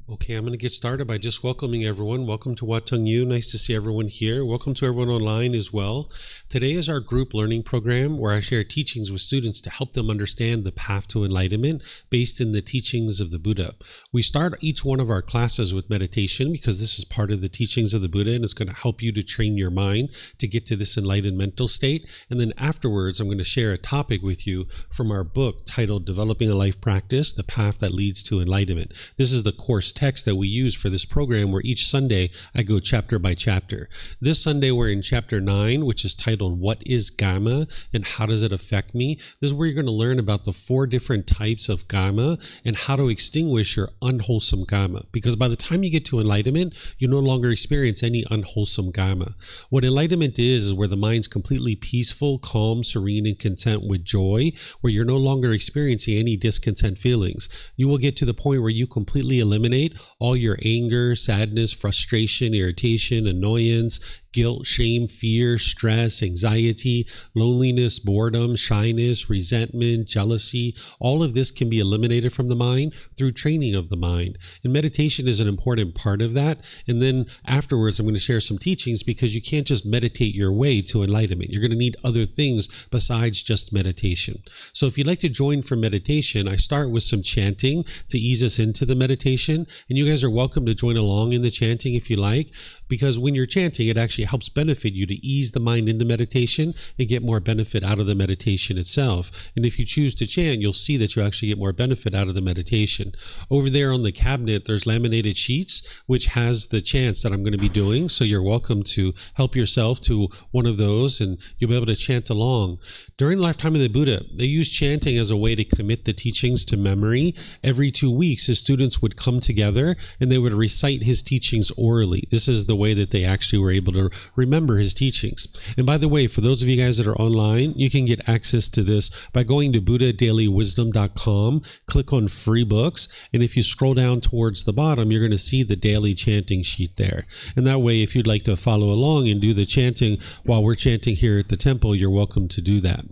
Okay, I'm going to get started by just welcoming everyone. Welcome to Wat Tung. Nice to see everyone here. Welcome to everyone online as well. Today is our group learning program where I share teachings with students to help them understand the path to enlightenment based in the teachings of the Buddha. We start each one of our classes with meditation because this is part of the teachings of the Buddha and it's going to help you to train your mind to get to this enlightened mental state. And then afterwards, I'm going to share a topic with you from our book titled Developing a Life Practice, The Path That Leads to Enlightenment. This is the course text that we use for this program where each Sunday I go chapter by chapter. This Sunday we're in chapter 9, which is titled What is Kamma and How Does It Affect Me? This is where you're going to learn about the 4 different types of Kamma and how to extinguish your unwholesome Kamma. Because by the time you get to enlightenment, you no longer experience any unwholesome Kamma. What enlightenment is where the mind's completely peaceful, calm, serene, and content with joy, where you're no longer experiencing any discontent feelings. You will get to the point where you completely eliminate all your anger, sadness, frustration, irritation, annoyance, guilt, shame, fear, stress, anxiety, loneliness, boredom, shyness, resentment, jealousy. All of this can be eliminated from the mind through training of the mind. And meditation is an important part of that. And then afterwards, I'm going to share some teachings because you can't just meditate your way to enlightenment. You're going to need other things besides just meditation. So if you'd like to join for meditation, I start with some chanting to ease us into the meditation. And you guys are welcome to join along in the chanting if you like, because when you're chanting, it actually helps benefit you to ease the mind into meditation and get more benefit out of the meditation itself. And if you choose to chant, you'll see that you actually get more benefit out of the meditation. Over there on the cabinet, there's laminated sheets, which has the chants that I'm going to be doing. So you're welcome to help yourself to one of those and you'll be able to chant along. During the lifetime of the Buddha, they used chanting as a way to commit the teachings to memory. Every 2 weeks, his students would come together and they would recite his teachings orally. This is the way that they actually were able to remember his teachings. And by the way, for those of you guys that are online, you can get access to this by going to buddhadailywisdom.com, click on free books, and if you scroll down towards the bottom, you're going to see the daily chanting sheet there. And that way, if you'd like to follow along and do the chanting while we're chanting here at the temple, you're welcome to do that.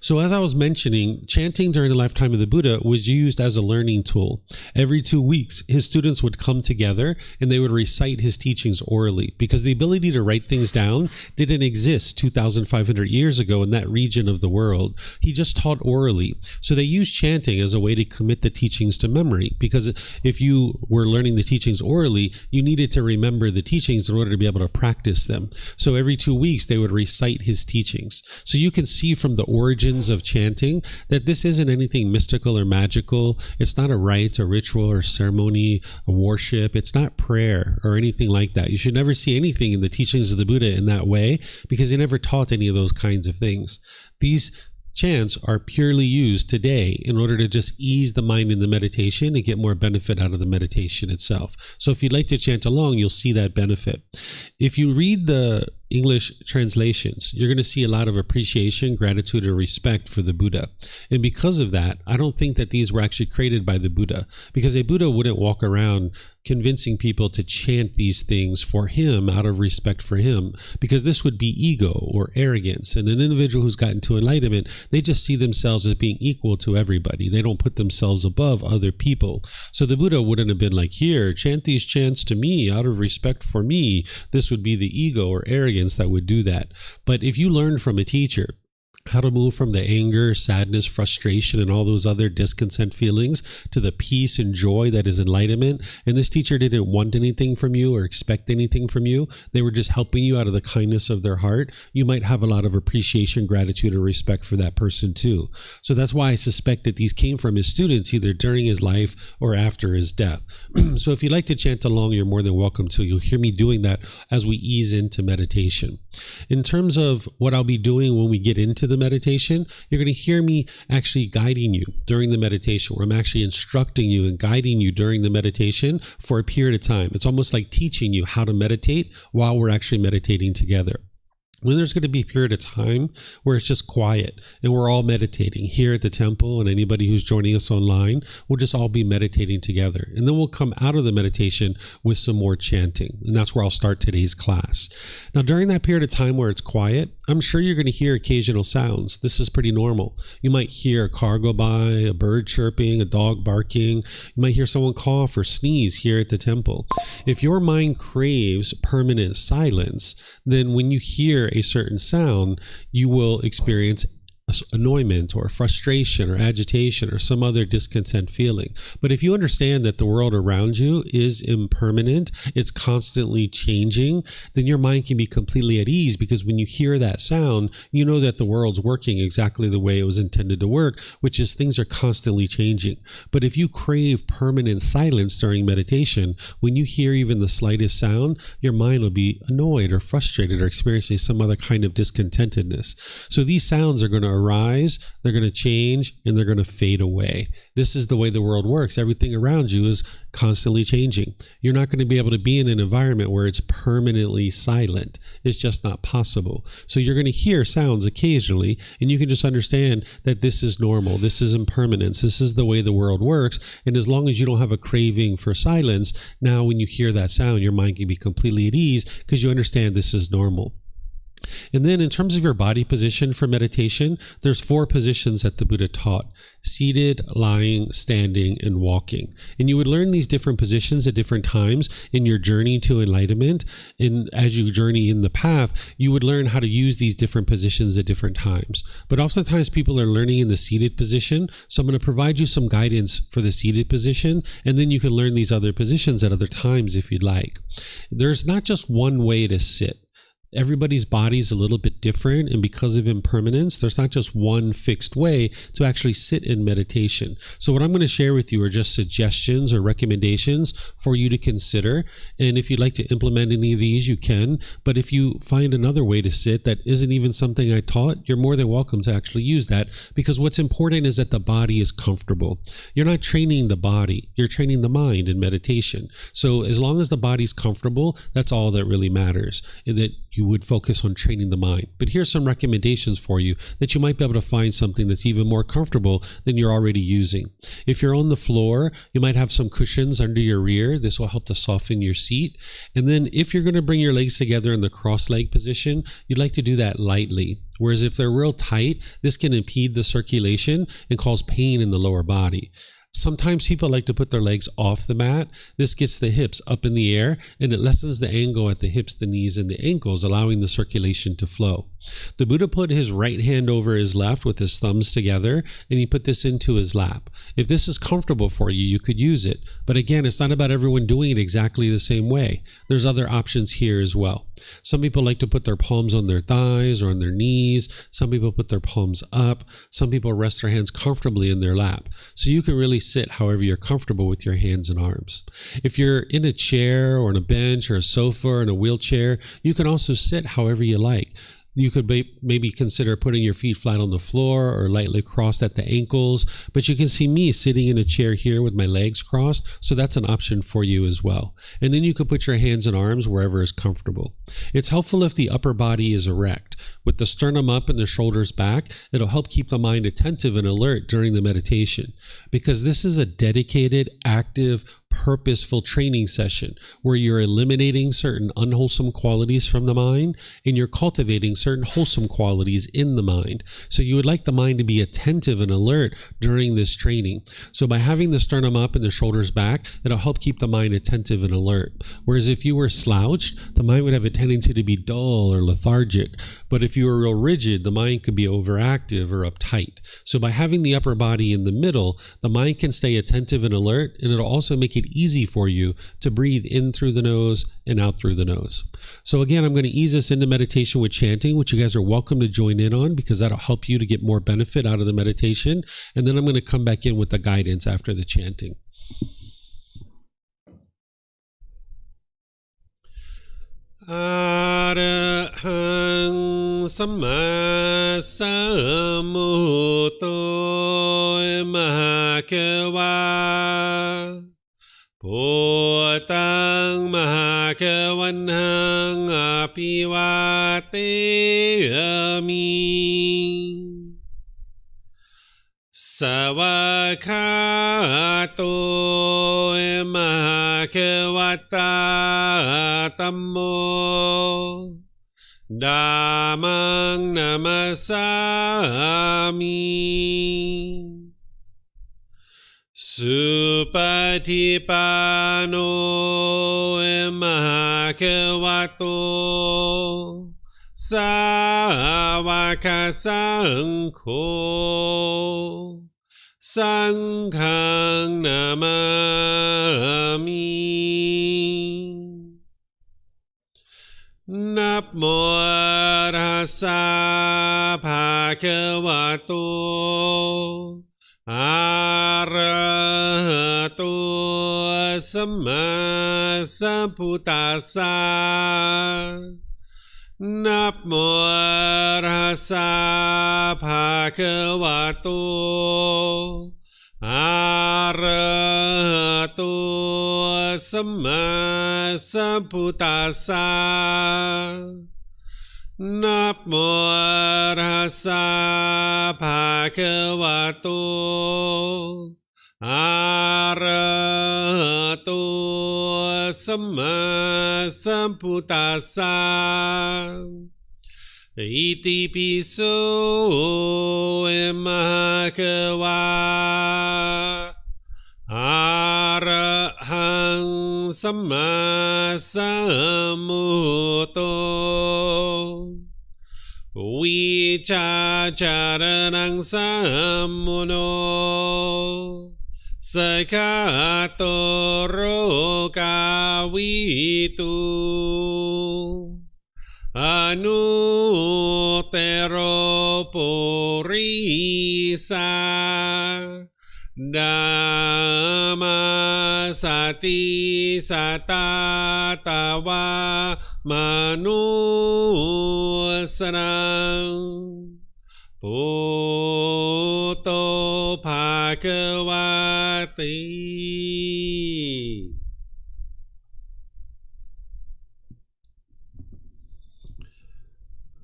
So as I was mentioning, chanting during the lifetime of the Buddha was used as a learning tool. Every 2 weeks, his students would come together and they would recite his teachings orally because the ability to write things down didn't exist 2,500 years ago in that region of the world. He just taught orally. So they used chanting as a way to commit the teachings to memory because if you were learning the teachings orally, you needed to remember the teachings in order to be able to practice them. So every 2 weeks, they would recite his teachings. So you can see from the origins of chanting that this isn't anything mystical or magical. It's not a rite, a ritual, or ceremony, a worship. It's not prayer or anything like that. You should never see anything in the teachings of the Buddha in that way because he never taught any of those kinds of things. These chants are purely used today in order to just ease the mind in the meditation and get more benefit out of the meditation itself. So if you'd like to chant along, you'll see that benefit. If you read the English translations, you're going to see a lot of appreciation, gratitude, and respect for the Buddha. And because of that, I don't think that these were actually created by the Buddha, because a Buddha wouldn't walk around convincing people to chant these things for him out of respect for him, because this would be ego or arrogance. And an individual who's gotten to enlightenment, they just see themselves as being equal to everybody. They don't put themselves above other people. So the Buddha wouldn't have been like, here, chant these chants to me out of respect for me. This would be the ego or arrogance that would do that. But if you learn from a teacher how to move from the anger, sadness, frustration, and all those other discontent feelings to the peace and joy that is enlightenment. And this teacher didn't want anything from you or expect anything from you. They were just helping you out of the kindness of their heart. You might have a lot of appreciation, gratitude, and respect for that person too. So that's why I suspect that these came from his students either during his life or after his death. So if you'd like to chant along, you're more than welcome to. You'll hear me doing that as we ease into meditation. In terms of what I'll be doing when we get into the meditation, you're going to hear me actually guiding you during the meditation, where I'm actually instructing you and guiding you during the meditation for a period of time. It's almost like teaching you how to meditate while we're actually meditating together. Then there's going to be a period of time where it's just quiet and we're all meditating here at the temple, and anybody who's joining us online, we'll just all be meditating together. And then we'll come out of the meditation with some more chanting. And that's where I'll start today's class. Now, during that period of time where it's quiet, I'm sure you're going to hear occasional sounds. This is pretty normal. You might hear a car go by, a bird chirping, a dog barking. You might hear someone cough or sneeze here at the temple. If your mind craves permanent silence, then when you hear a certain sound, you will experience annoyance or frustration or agitation or some other discontent feeling. But if you understand that the world around you is impermanent, it's constantly changing, then your mind can be completely at ease, because when you hear that sound, you know that the world's working exactly the way it was intended to work, which is things are constantly changing. But if you crave permanent silence during meditation, when you hear even the slightest sound, your mind will be annoyed or frustrated or experiencing some other kind of discontentedness. So these sounds are going to arise, they're going to change, and they're going to fade away. This is the way the world works. Everything around you is constantly changing. You're not going to be able to be in an environment where it's permanently silent. It's just not possible. So you're going to hear sounds occasionally, and you can just understand that this is normal. This is impermanence. This is the way the world works. And as long as you don't have a craving for silence, now when you hear that sound, your mind can be completely at ease because you understand this is normal. And then in terms of your body position for meditation, there's 4 positions that the Buddha taught: seated, lying, standing, and walking. And you would learn these different positions at different times in your journey to enlightenment. And as you journey in the path, you would learn how to use these different positions at different times. But oftentimes people are learning in the seated position. So I'm going to provide you some guidance for the seated position, and then you can learn these other positions at other times if you'd like. There's not just one way to sit. Everybody's body is a little bit different, and because of impermanence, there's not just one fixed way to actually sit in meditation. So what I'm going to share with you are just suggestions or recommendations for you to consider, and if you'd like to implement any of these, you can. But if you find another way to sit that isn't even something I taught, you're more than welcome to actually use that, because what's important is that the body is comfortable. You're not training the body, you're training the mind in meditation. So as long as the body's comfortable, that's all that really matters, and that you would focus on training the mind. But here's some recommendations for you that you might be able to find something that's even more comfortable than you're already using. If you're on the floor, you might have some cushions under your rear. This will help to soften your seat. And then if you're going to bring your legs together in the cross-leg position, you'd like to do that lightly. Whereas if they're real tight, this can impede the circulation and cause pain in the lower body. Sometimes people like to put their legs off the mat. This gets the hips up in the air, and it lessens the angle at the hips, the knees, and the ankles, allowing the circulation to flow. The Buddha put his right hand over his left with his thumbs together, and he put this into his lap. If this is comfortable for you, you could use it. But again, it's not about everyone doing it exactly the same way. There's other options here as well. Some people like to put their palms on their thighs or on their knees. Some people put their palms up. Some people rest their hands comfortably in their lap. So you can really sit however you're comfortable with your hands and arms. If you're in a chair or on a bench or a sofa or in a wheelchair, you can also sit however you like. You could maybe consider putting your feet flat on the floor or lightly crossed at the ankles, but you can see me sitting in a chair here with my legs crossed, so that's an option for you as well. And then you could put your hands and arms wherever is comfortable. It's helpful if the upper body is erect. With the sternum up and the shoulders back, it'll help keep the mind attentive and alert during the meditation, because this is a dedicated, active, purposeful training session where you're eliminating certain unwholesome qualities from the mind and you're cultivating certain wholesome qualities in the mind. So you would like the mind to be attentive and alert during this training. So by having the sternum up and the shoulders back, it'll help keep the mind attentive and alert. Whereas if you were slouched, the mind would have a tendency to be dull or lethargic. But if you were real rigid, the mind could be overactive or uptight. So by having the upper body in the middle, the mind can stay attentive and alert, and it'll also make it easy for you to breathe in through the nose and out through the nose. So again, I'm going to ease us into meditation with chanting, which you guys are welcome to join in on, because that'll help you to get more benefit out of the meditation. And then I'm going to come back in with the guidance after the chanting. Arahang Samma Sambuddho Mahakeva Wat Tung วันหังอภิวาเตมิสวากขาโตมหะวัตตาธัมโมธัมมังนามัสสามิสุปฏิปันโนมหะวัตโตสาวกสังโฆสังฆังนามามินะโมตัสสะภะคะวะโตอะระหะโตสัมมาสัมพุทธัสสะนะโมตัสสะภะคะวะโตอะระหะโตสัมมาสัมพุทธัสสะนะโมตัสสะภะคะวะโตอะระหะโตสัมมาสัมพุทธัสสะอิติปิโสมะภะวะอะระหังสัมมาสัมพุทโธวิชาจารนังสัมมุโนสกขาโตโรกาวิตุอนุเตโรปุริสาดัมมาสติสัตตาตาวามนุสนังปุตโตภะคะวะติ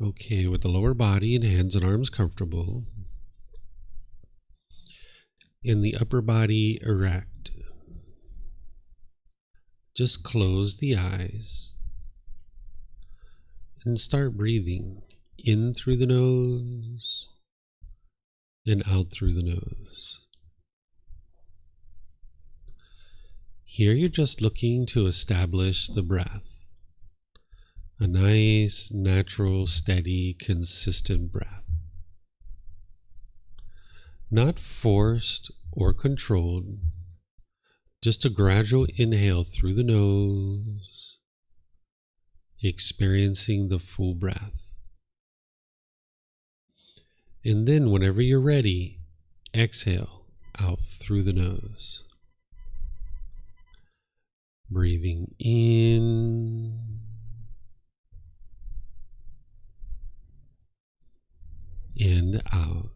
Okay, with the lower body and hands and arms comfortable, and the upper body erect, just close the eyes and start breathing in through the nose and out through the nose. Here you're just looking to establish the breath. A nice, natural, steady, consistent breath. Not forced or controlled, just a gradual inhale through the nose, experiencing the full breath. And then whenever you're ready, exhale out through the nose. Breathing in and out.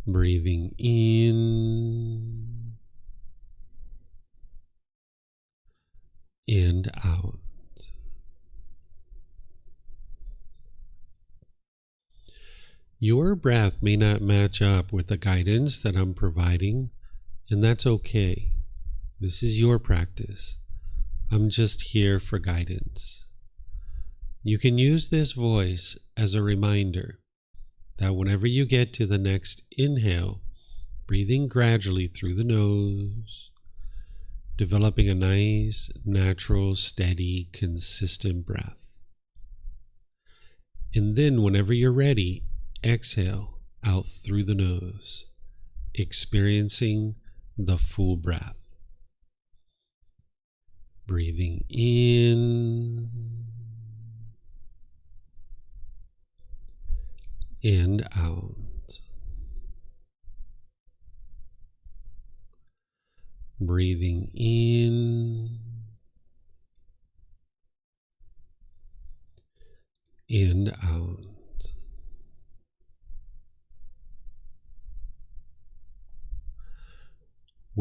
Breathing in and out. Your breath may not match up with the guidance that I'm providing, and that's okay. This is your practice. I'm just here for guidance. You can use this voice as a reminder that whenever you get to the next inhale, breathing gradually through the nose, developing a nice, natural, steady, consistent breath. And then whenever you're ready, exhale out through the nose, experiencing the full breath. Breathing in and out. Breathing in and out.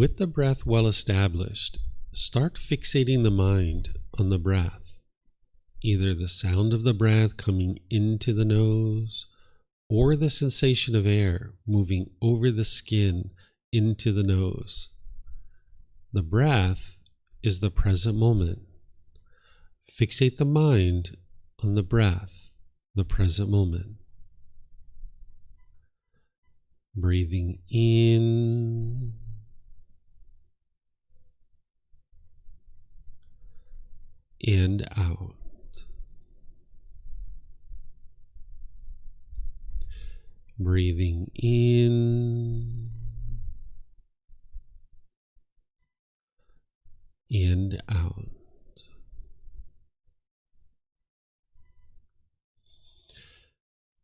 With the breath well established, start fixating the mind on the breath, either the sound of the breath coming into the nose or the sensation of air moving over the skin into the nose. The breath is the present moment. Fixate the mind on the breath, the present moment. Breathing in and out. Breathing in and out.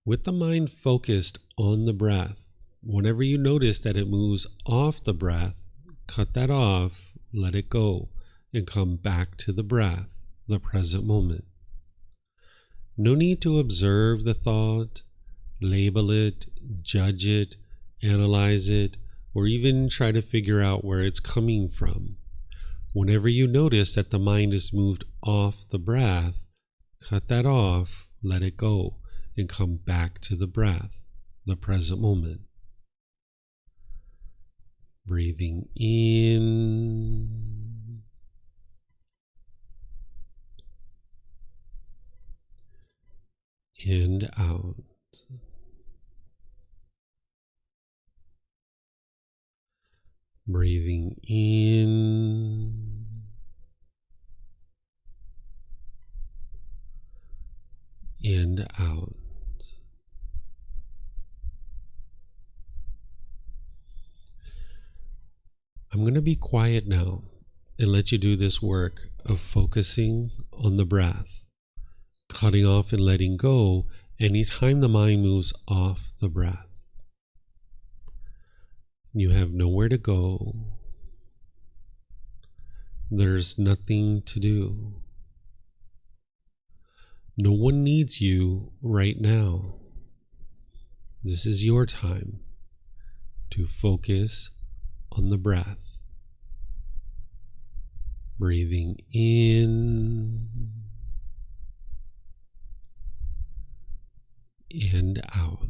With the mind focused on the breath, whenever you notice that it moves off the breath, cut that off, let it go, and come back to the breath, the present moment. No need to observe the thought, label it, judge it, analyze it, or even try to figure out where it's coming from. Whenever you notice that the mind is moved off the breath, cut that off, let it go, and come back to the breath, the present moment. Breathing in and out. Breathing in and out. I'm going to be quiet now and let you do this work of focusing on the breath, cutting off and letting go anytime the mind moves off the breath. You have nowhere to go. There's nothing to do. No one needs you right now. This is your time to focus on the breath. Breathing in and out.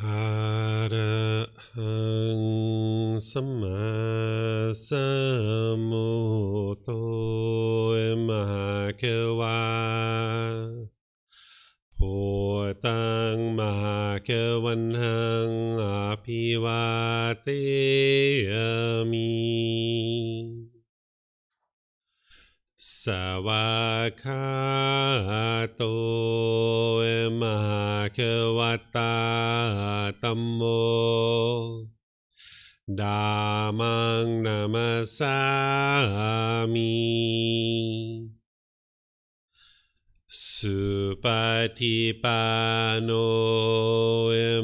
Arahang Samma Sambuddho Mahakawa Potang Mahakawanhang Apivateyami Savakato Mahakawata Tammo Dhammang Namasami Supatipano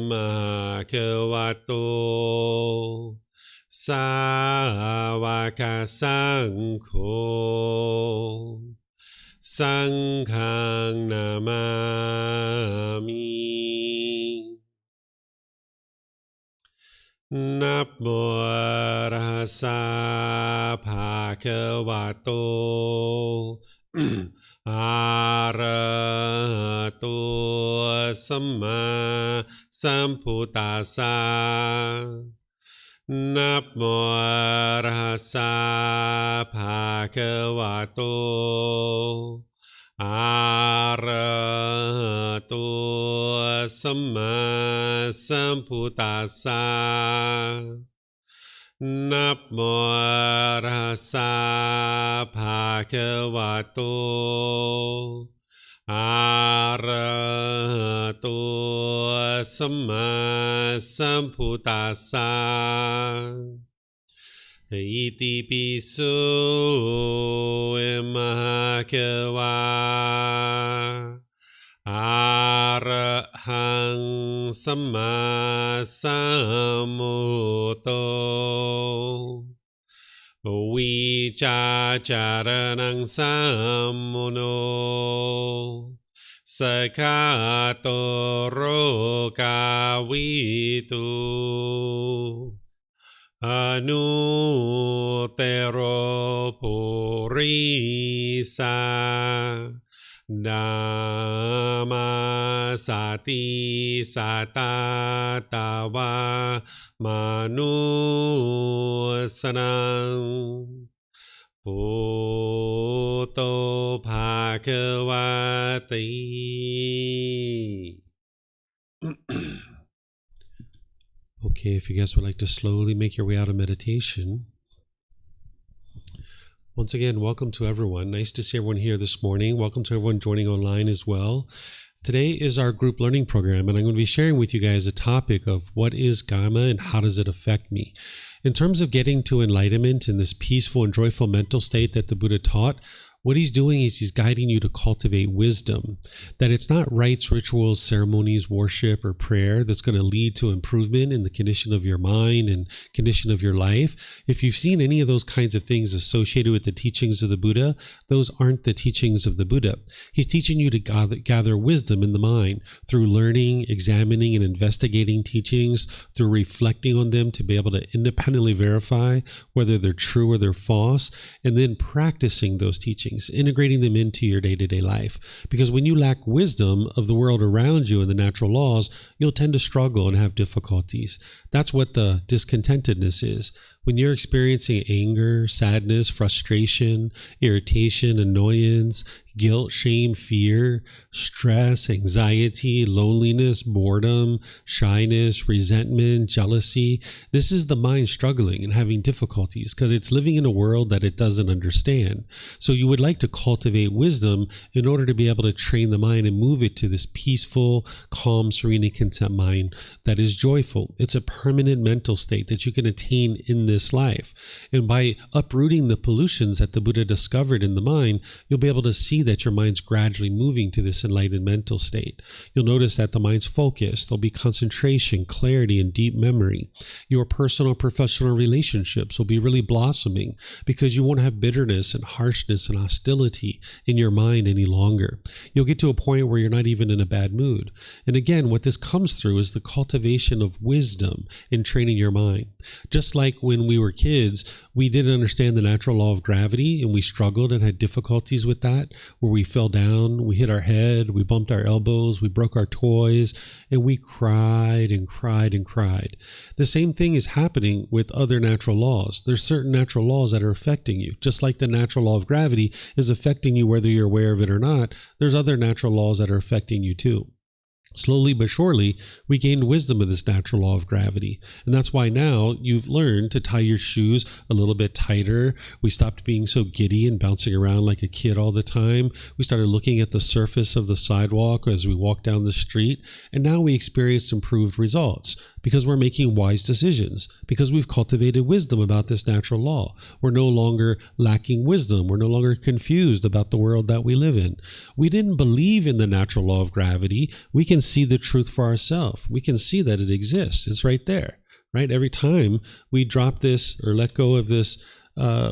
Mahakavato Sāvaka Saṅkho Saṅghang Namami Namo Arhasa Bhagavato Arahato Samma Sambuddhassa Namo Arhasa Bhagavato Arahato Samma Sambuddhassa Namo Arhasa Bhagavato Arahato Samma Sambuddhassa Iti piso Mahakawa Arahang Samma Sambuddho Vicacaranang Sammuno Sakato Rokavitu Anutero Purisa Dhamma Sati Satatawa Manusanang Bhutto Bhagavati. Okay, if you guys would like to slowly make your way out of meditation. Once again, welcome to everyone. Nice to see everyone here this morning. Welcome to everyone joining online as well. Today is our group learning program, and I'm going to be sharing with you guys a topic of what is Kamma and how does it affect me. In terms of getting to enlightenment in this peaceful and joyful mental state that the Buddha taught, what he's doing is he's guiding you to cultivate wisdom, that it's not rites, rituals, ceremonies, worship, or prayer that's going to lead to improvement in the condition of your mind and condition of your life. If you've seen any of those kinds of things associated with the teachings of the Buddha, those aren't the teachings of the Buddha. He's teaching you to gather wisdom in the mind through learning, examining, and investigating teachings, through reflecting on them to be able to independently verify whether they're true or they're false, and then practicing those teachings, integrating them into your day-to-day life. Because when you lack wisdom of the world around you and the natural laws, you'll tend to struggle and have difficulties. That's what the discontentedness is. When you're experiencing anger, sadness, frustration, irritation, annoyance, guilt, shame, fear, stress, anxiety, loneliness, boredom, shyness, resentment, jealousy, this is the mind struggling and having difficulties because it's living in a world that it doesn't understand. So you would like to cultivate wisdom in order to be able to train the mind and move it to this peaceful, calm, serene, and content mind that is joyful. It's a permanent mental state that you can attain in this life. And by uprooting the pollutions that the Buddha discovered in the mind, you'll be able to see that your mind's gradually moving to this enlightened mental state. You'll notice that the mind's focused. There'll be concentration, clarity, and deep memory. Your personal professional relationships will be really blossoming because you won't have bitterness and harshness and hostility in your mind any longer. You'll get to a point where you're not even in a bad mood. And again, what this comes through is the cultivation of wisdom in training your mind. Just like when we were kids, we didn't understand the natural law of gravity and we struggled and had difficulties with that. where we fell down, we hit our head, we bumped our elbows, we broke our toys, and we cried and cried and cried. The same thing is happening with other natural laws. There's certain natural laws that are affecting you. Just like the natural law of gravity is affecting you whether you're aware of it or not, there's other natural laws that are affecting you too. Slowly but surely, we gained wisdom of this natural law of gravity. And that's why now you've learned to tie your shoes a little bit tighter. We stopped being so giddy and bouncing around like a kid all the time. We started looking at the surface of the sidewalk as we walked down the street. And now we experienced improved results because we're making wise decisions, because we've cultivated wisdom about this natural law. We're no longer lacking wisdom. We're no longer confused about the world that we live in. We didn't believe in the natural law of gravity. We can see the truth for ourselves. We can see that it exists. It's right there, right? Every time we drop this or let go of this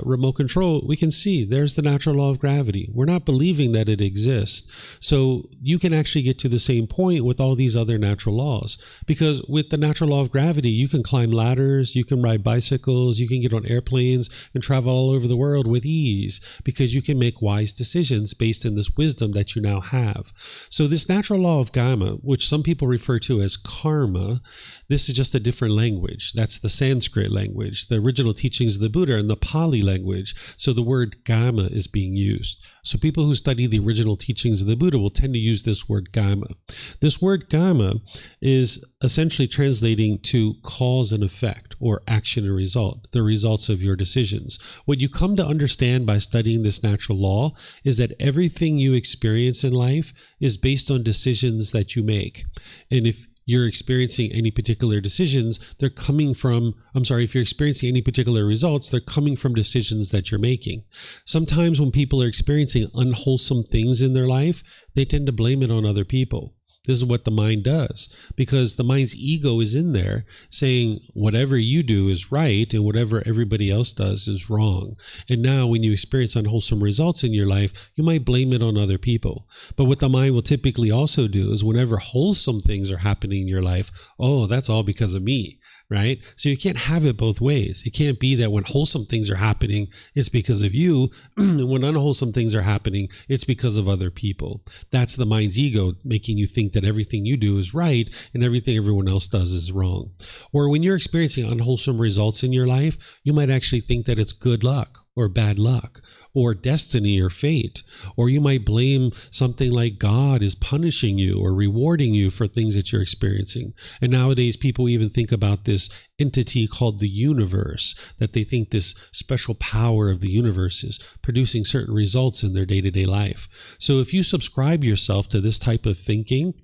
remote control, we can see there's the natural law of gravity. We're not believing that it exists. So you can actually get to the same point with all these other natural laws, because with the natural law of gravity, you can climb ladders, you can ride bicycles, you can get on airplanes and travel all over the world with ease, because you can make wise decisions based in this wisdom that you now have. So this natural law of Kamma, which some people refer to as karma, this is just a different language. That's the Sanskrit language. The original teachings of the Buddha are in the Pali language. So the word Kamma is being used. So people who study the original teachings of the Buddha will tend to use this word Kamma. This word Kamma is essentially translating to cause and effect, or action and result, the results of your decisions. What you come to understand by studying this natural law is that everything you experience in life is based on decisions that you make. And if you're experiencing any particular decisions, if you're experiencing any particular results, they're coming from decisions that you're making. Sometimes when people are experiencing unwholesome things in their life, they tend to blame it on other people. This is what the mind does, because the mind's ego is in there saying whatever you do is right and whatever everybody else does is wrong. And now when you experience unwholesome results in your life, you might blame it on other people. But what the mind will typically also do is whenever wholesome things are happening in your life, oh, that's all because of me. Right? So you can't have it both ways. It can't be that when wholesome things are happening, it's because of you, and when unwholesome things are happening, it's because of other people. That's the mind's ego making you think that everything you do is right and everything everyone else does is wrong. Or when you're experiencing unwholesome results in your life, you might actually think that it's good luck or bad luck, or destiny or fate. Or you might blame something like God is punishing you or rewarding you for things that you're experiencing. And nowadays people even think about this entity called the universe, that they think this special power of the universe is producing certain results in their day-to-day life. So if you subscribe yourself to this type of thinking,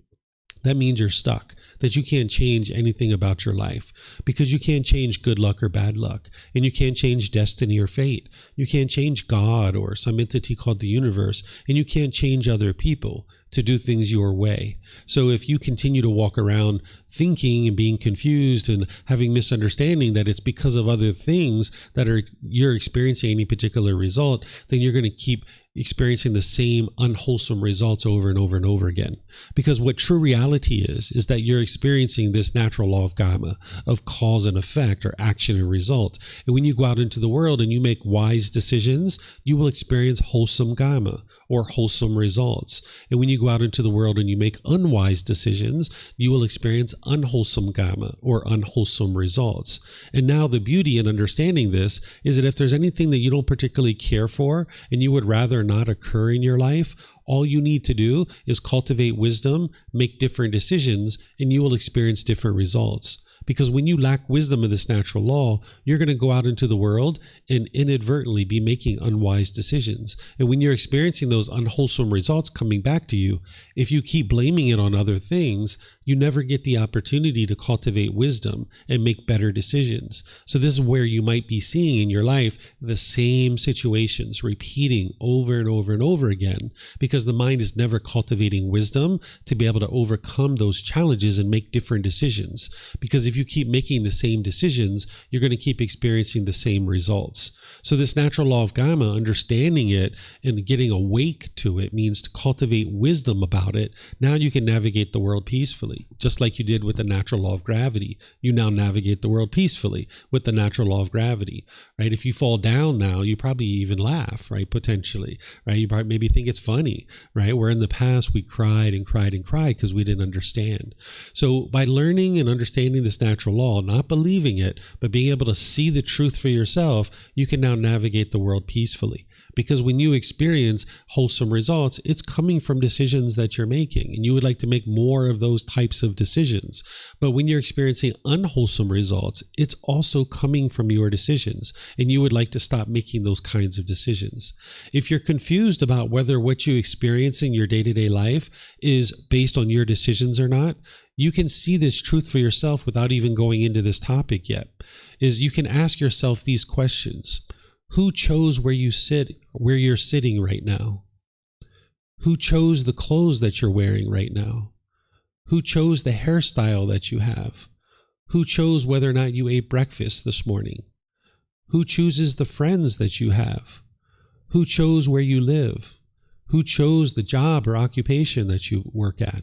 that means you're stuck, that you can't change anything about your life, because you can't change good luck or bad luck, and you can't change destiny or fate. You can't change God or some entity called the universe, and you can't change other people to do things your way. So if you continue to walk around thinking and being confused and having misunderstanding that it's because of other things that you're experiencing any particular result, then you're going to keep experiencing the same unwholesome results over and over and over again. Because what true reality is that you're experiencing this natural law of Kamma, of cause and effect, or action and result. And when you go out into the world and you make wise decisions, you will experience wholesome Kamma, or wholesome results. And when you go out into the world and you make unwise decisions, you will experience unwholesome Kamma, or unwholesome results. And now the beauty in understanding this is that if there's anything that you don't particularly care for and you would rather not occur in your life, all you need to do is cultivate wisdom, make different decisions, and you will experience different results. Because when you lack wisdom of this natural law, you're going to go out into the world and inadvertently be making unwise decisions. And when you're experiencing those unwholesome results coming back to you, if you keep blaming it on other things, you never get the opportunity to cultivate wisdom and make better decisions. So this is where you might be seeing in your life the same situations repeating over and over and over again, because the mind is never cultivating wisdom to be able to overcome those challenges and make different decisions. Because if you keep making the same decisions, you're going to keep experiencing the same results. So this natural law of Kamma, understanding it and getting awake to it, means to cultivate wisdom about it. Now you can navigate the world peacefully, just like you did with the natural law of gravity. You now navigate the world peacefully with the natural law of gravity, right? If you fall down now, you probably even laugh, right? Potentially, right? You probably maybe think it's funny, right? Where in the past we cried and cried and cried because we didn't understand. So by learning and understanding this natural law, not believing it, but being able to see the truth for yourself, you can now navigate the world peacefully. Because when you experience wholesome results, it's coming from decisions that you're making, and you would like to make more of those types of decisions. But when you're experiencing unwholesome results, it's also coming from your decisions, and you would like to stop making those kinds of decisions. If you're confused about whether what you experience in your day-to-day life is based on your decisions or not, you can see this truth for yourself without even going into this topic yet. Is you can ask yourself these questions. Who chose where you're sitting right now? Who chose the clothes that you're wearing right now? Who chose the hairstyle that you have? Who chose whether or not you ate breakfast this morning? Who chooses the friends that you have? Who chose where you live? Who chose the job or occupation that you work at?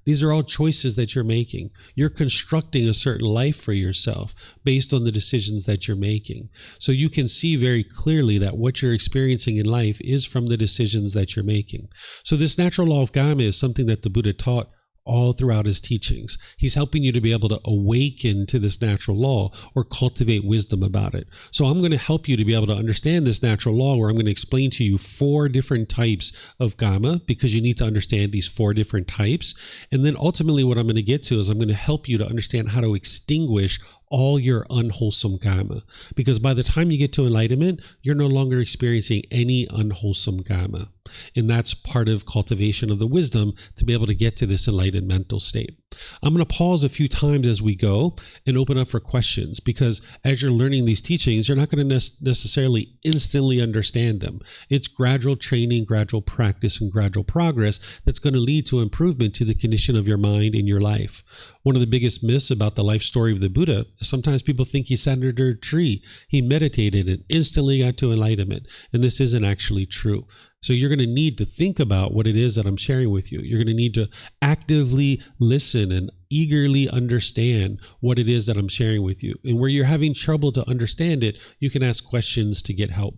These are all choices that you're making. You're constructing a certain life for yourself based on the decisions that you're making. So you can see very clearly that what you're experiencing in life is from the decisions that you're making. So this natural law of Kamma is something that the Buddha taught all throughout his teachings. He's helping you to be able to awaken to this natural law or cultivate wisdom about it. So I'm going to help you to be able to understand this natural law, where I'm going to explain to you 4 different types of Kamma, because you need to understand these 4 different types. And then ultimately what I'm going to get to is I'm going to help you to understand how to extinguish all your unwholesome Kamma. Because by the time you get to enlightenment, you're no longer experiencing any unwholesome Kamma. And that's part of cultivation of the wisdom to be able to get to this enlightened mental state. I'm going to pause a few times as we go and open up for questions, because as you're learning these teachings, you're not going to necessarily instantly understand them. It's gradual training, gradual practice, and gradual progress that's going to lead to improvement to the condition of your mind in your life. One of the biggest myths about the life story of the Buddha is sometimes people think he sat under a tree, he meditated and instantly got to enlightenment. And this isn't actually true. So you're going to need to think about what it is that I'm sharing with you. You're going to need to actively listen and eagerly understand what it is that I'm sharing with you. And where you're having trouble to understand it, you can ask questions to get help.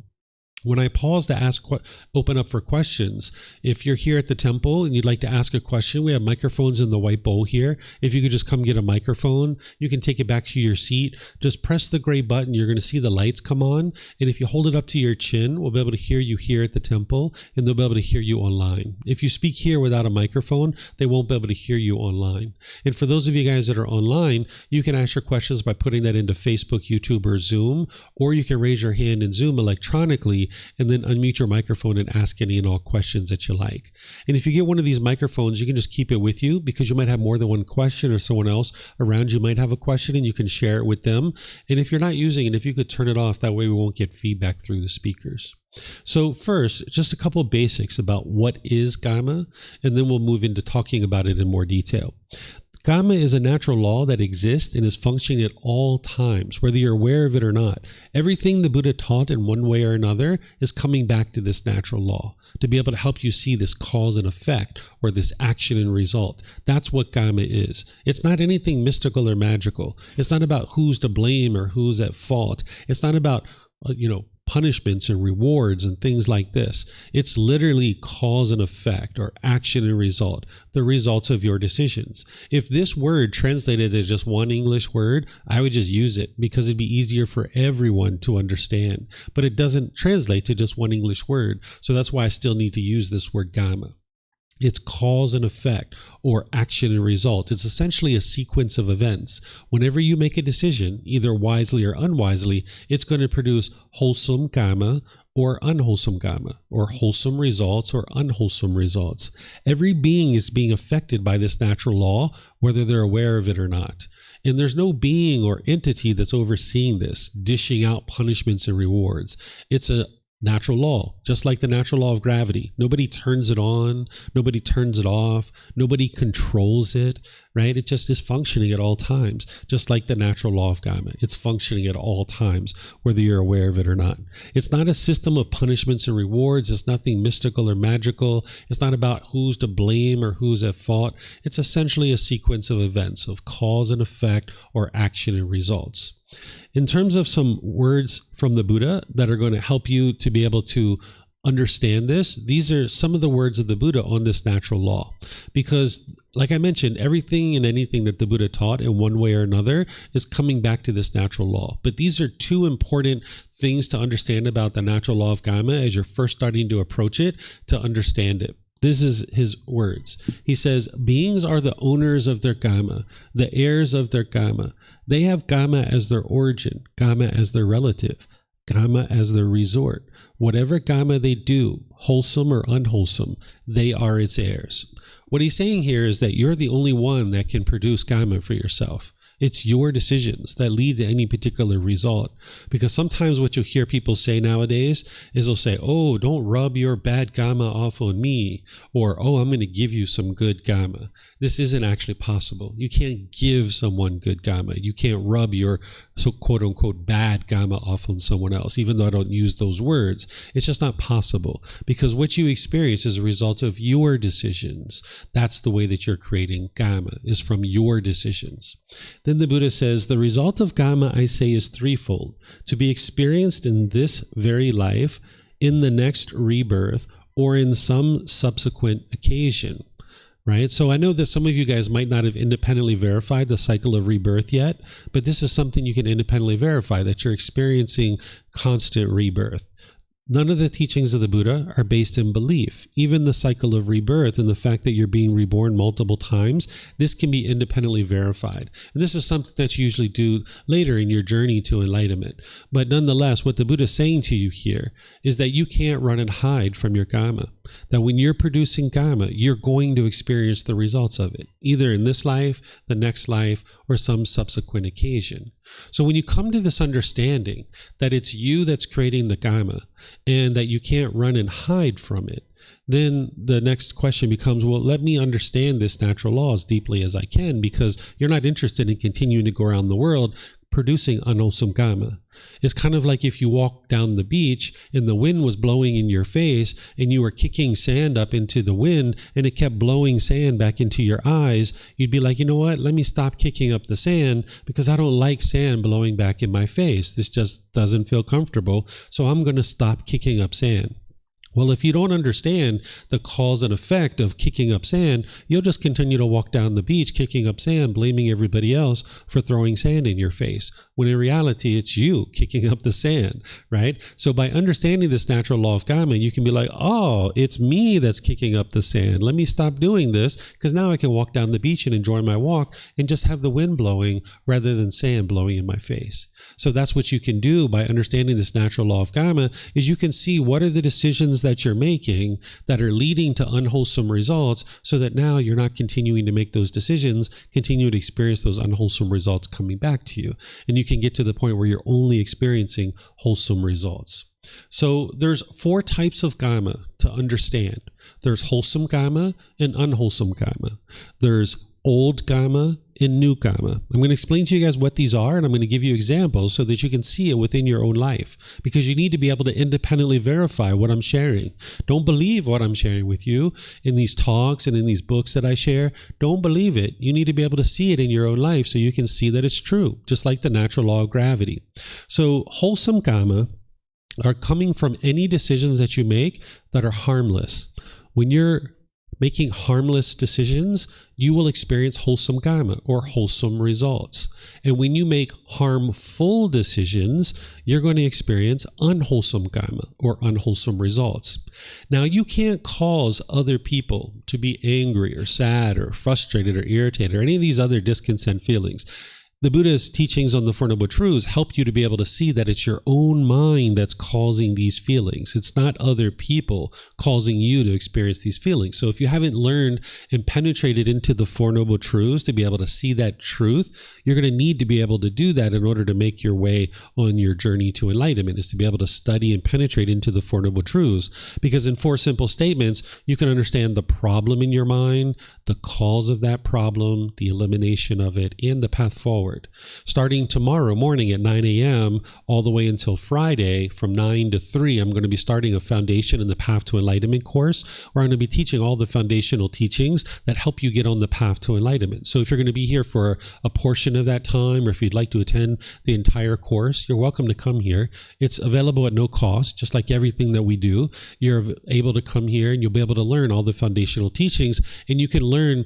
When I pause to open up for questions, if you're here at the temple and you'd like to ask a question, we have microphones in the white bowl here. If you could just come get a microphone, you can take it back to your seat. Just press the gray button. You're going to see the lights come on. And if you hold it up to your chin, we'll be able to hear you here at the temple, and they'll be able to hear you online. If you speak here without a microphone, they won't be able to hear you online. And for those of you guys that are online, you can ask your questions by putting that into Facebook, YouTube, or Zoom, or you can raise your hand in Zoom electronically and then unmute your microphone and ask any and all questions that you like. And if you get one of these microphones, you can just keep it with you, because you might have more than one question, or someone else around you might have a question and you can share it with them. And if you're not using it, if you could turn it off, that way we won't get feedback through the speakers. So first, just a couple of basics about what is Kamma, and then we'll move into talking about it in more detail. Kamma is a natural law that exists and is functioning at all times, whether you're aware of it or not. Everything the Buddha taught in one way or another is coming back to this natural law to be able to help you see this cause and effect, or this action and result. That's what Kamma is. It's not anything mystical or magical. It's not about who's to blame or who's at fault. It's not about, punishments and rewards and things like this. It's literally cause and effect, or action and result, the results of your decisions. If this word translated as just one English word, I would just use it because it'd be easier for everyone to understand. But it doesn't translate to just one English word. So that's why I still need to use this word Kamma. It's cause and effect, or action and result. It's essentially a sequence of events. Whenever you make a decision, either wisely or unwisely, it's going to produce wholesome Kamma or unwholesome Kamma, or wholesome results or unwholesome results. Every being is being affected by this natural law, whether they're aware of it or not. And there's no being or entity that's overseeing this, dishing out punishments and rewards. It's a natural law, just like the natural law of gravity. Nobody turns it on, nobody turns it off, nobody controls it, right? It just is functioning at all times, just like the natural law of Kamma. It's functioning at all times, whether you're aware of it or not. It's not a system of punishments and rewards. It's nothing mystical or magical. It's not about who's to blame or who's at fault. It's essentially a sequence of events, of cause and effect, or action and results. In terms of some words from the Buddha that are going to help you to be able to understand this, these are some of the words of the Buddha on this natural law. Because, like I mentioned, everything and anything that the Buddha taught in one way or another is coming back to this natural law. But these are two important things to understand about the natural law of Kamma as you're first starting to approach it, to understand it. This is his words. He says, beings are the owners of their Kamma, the heirs of their Kamma. They have Kamma as their origin, Kamma as their relative, Kamma as their resort. Whatever Kamma they do, wholesome or unwholesome, they are its heirs. What he's saying here is that you're the only one that can produce Kamma for yourself. It's your decisions that lead to any particular result. Because sometimes what you'll hear people say nowadays is they'll say, oh, don't rub your bad Kamma off on me. Or, oh, I'm going to give you some good Kamma. This isn't actually possible. You can't give someone good Kamma. You can't rub your so quote unquote bad Kamma off on someone else, even though I don't use those words. It's just not possible, because what you experience is a result of your decisions. That's the way that you're creating Kamma, is from your decisions. Then the Buddha says, the result of Kamma, I say, is threefold: to be experienced in this very life, in the next rebirth, or in some subsequent occasion. Right? So I know that some of you guys might not have independently verified the cycle of rebirth yet, but this is something you can independently verify, that you're experiencing constant rebirth. None of the teachings of the Buddha are based in belief. Even the cycle of rebirth and the fact that you're being reborn multiple times, this can be independently verified. And this is something that you usually do later in your journey to enlightenment. But nonetheless, what the Buddha is saying to you here is that you can't run and hide from your Kamma. That when you're producing Kamma, you're going to experience the results of it, either in this life, the next life, or some subsequent occasion. So when you come to this understanding that it's you that's creating the Kamma and that you can't run and hide from it, then the next question becomes, well, let me understand this natural law as deeply as I can, because you're not interested in continuing to go around the world producing unwholesome Kamma. It's kind of like if you walk down the beach and the wind was blowing in your face and you were kicking sand up into the wind and it kept blowing sand back into your eyes. You'd be like, you know what? Let me stop kicking up the sand, because I don't like sand blowing back in my face. This just doesn't feel comfortable. So I'm going to stop kicking up sand. Well, if you don't understand the cause and effect of kicking up sand, you'll just continue to walk down the beach kicking up sand, blaming everybody else for throwing sand in your face, when in reality, it's you kicking up the sand, right? So by understanding this natural law of Kamma, you can be like, oh, it's me that's kicking up the sand. Let me stop doing this, because now I can walk down the beach and enjoy my walk and just have the wind blowing rather than sand blowing in my face. So that's what you can do by understanding this natural law of Kamma, is you can see what are the decisions that you're making that are leading to unwholesome results, so that now you're not continuing to make those decisions, continue to experience those unwholesome results coming back to you. And you can get to the point where you're only experiencing wholesome results. So there's 4 types of Kamma to understand. There's wholesome Kamma and unwholesome Kamma. There's old Kamma and new Kamma. I'm going to explain to you guys what these are, and I'm going to give you examples so that you can see it within your own life, because you need to be able to independently verify what I'm sharing. Don't believe what I'm sharing with you in these talks and in these books that I share. Don't believe it. You need to be able to see it in your own life so you can see that it's true, just like the natural law of gravity. So wholesome Kamma are coming from any decisions that you make that are harmless. When you're making harmless decisions, you will experience wholesome Kamma, or wholesome results. And when you make harmful decisions, you're going to experience unwholesome Kamma, or unwholesome results. Now, you can't cause other people to be angry or sad or frustrated or irritated or any of these other discontent feelings. The Buddha's teachings on the Four Noble Truths help you to be able to see that it's your own mind that's causing these feelings. It's not other people causing you to experience these feelings. So if you haven't learned and penetrated into the Four Noble Truths to be able to see that truth, you're going to need to be able to do that in order to make your way on your journey to enlightenment, is to be able to study and penetrate into the Four Noble Truths. Because in four simple statements, you can understand the problem in your mind, the cause of that problem, the elimination of it, and the path forward. Starting tomorrow morning at 9 a.m. all the way until Friday from 9 to 3, I'm going to be starting a Foundation in the Path to Enlightenment course, where I'm going to be teaching all the foundational teachings that help you get on the path to enlightenment. So if you're going to be here for a portion of that time, or if you'd like to attend the entire course, you're welcome to come here. It's available at no cost, just like everything that we do. You're able to come here and you'll be able to learn all the foundational teachings, and you can learn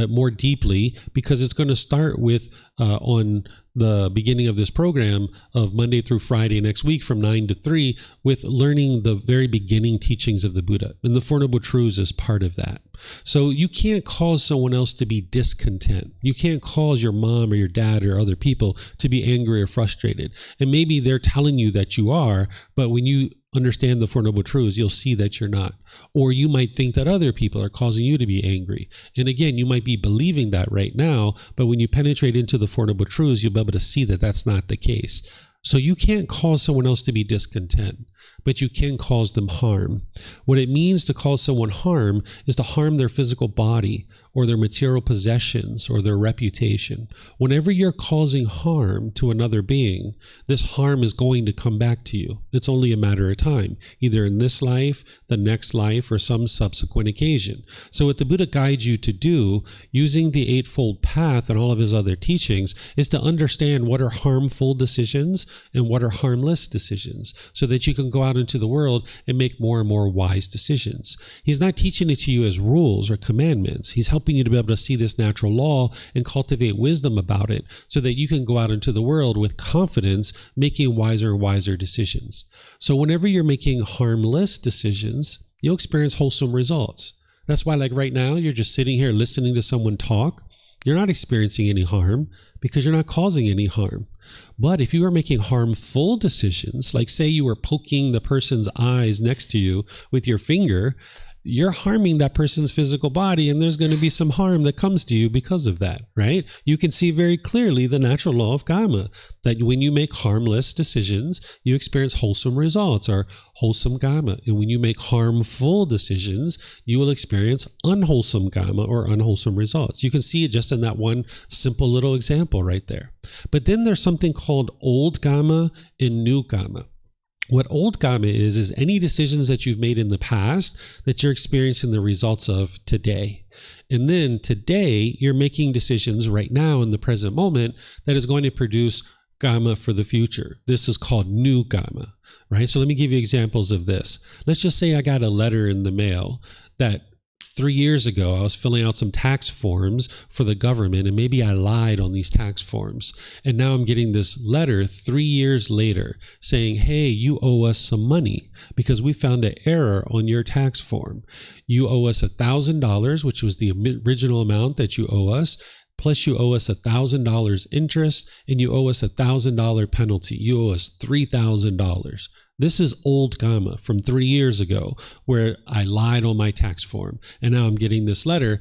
more deeply, because it's going to start with on the beginning of this program of Monday through Friday next week from 9 to 3 with learning the very beginning teachings of the Buddha. And the Four Noble Truths is part of that. So you can't cause someone else to be discontent. You can't cause your mom or your dad or other people to be angry or frustrated. And maybe they're telling you that you are, but when you understand the Four Noble Truths, you'll see that you're not. Or you might think that other people are causing you to be angry. And again, you might be believing that right now, but when you penetrate into the Four Noble Truths, you'll be able to see that that's not the case. So you can't cause someone else to be discontent, but you can cause them harm. What it means to cause someone harm is to harm their physical body or their material possessions or their reputation. Whenever you're causing harm to another being, this harm is going to come back to you. It's only a matter of time, either in this life, the next life, or some subsequent occasion. So what the Buddha guides you to do, using the Eightfold Path and all of his other teachings, is to understand what are harmful decisions and what are harmless decisions, so that you can go out into the world and make more and more wise decisions. He's not teaching it to you as rules or commandments. He's helping you to be able to see this natural law and cultivate wisdom about it, so that you can go out into the world with confidence, making wiser and wiser decisions. So whenever you're making harmless decisions, you'll experience wholesome results. That's why, like right now, you're just sitting here listening to someone talk. You're not experiencing any harm because you're not causing any harm. But if you are making harmful decisions, like say you were poking the person's eyes next to you with your finger, you're harming that person's physical body, and there's going to be some harm that comes to you because of that, right? You can see very clearly the natural law of Kamma, that when you make harmless decisions, you experience wholesome results, or wholesome Kamma. And when you make harmful decisions, you will experience unwholesome Kamma, or unwholesome results. You can see it just in that one simple little example right there. But then there's something called old Kamma and new Kamma. What old Kamma is any decisions that you've made in the past that you're experiencing the results of today. And then today, you're making decisions right now in the present moment that is going to produce Kamma for the future. This is called new Kamma, right? So let me give you examples of this. Let's just say I got a letter in the mail that 3 years ago, I was filling out some tax forms for the government, and maybe I lied on these tax forms. And now I'm getting this letter 3 years later saying, hey, you owe us some money because we found an error on your tax form. You owe us $1,000, which was the original amount that you owe us, plus you owe us $1,000 interest, and you owe us $1,000 penalty. You owe us $3,000. This is old Kamma from 3 years ago, where I lied on my tax form. And now I'm getting this letter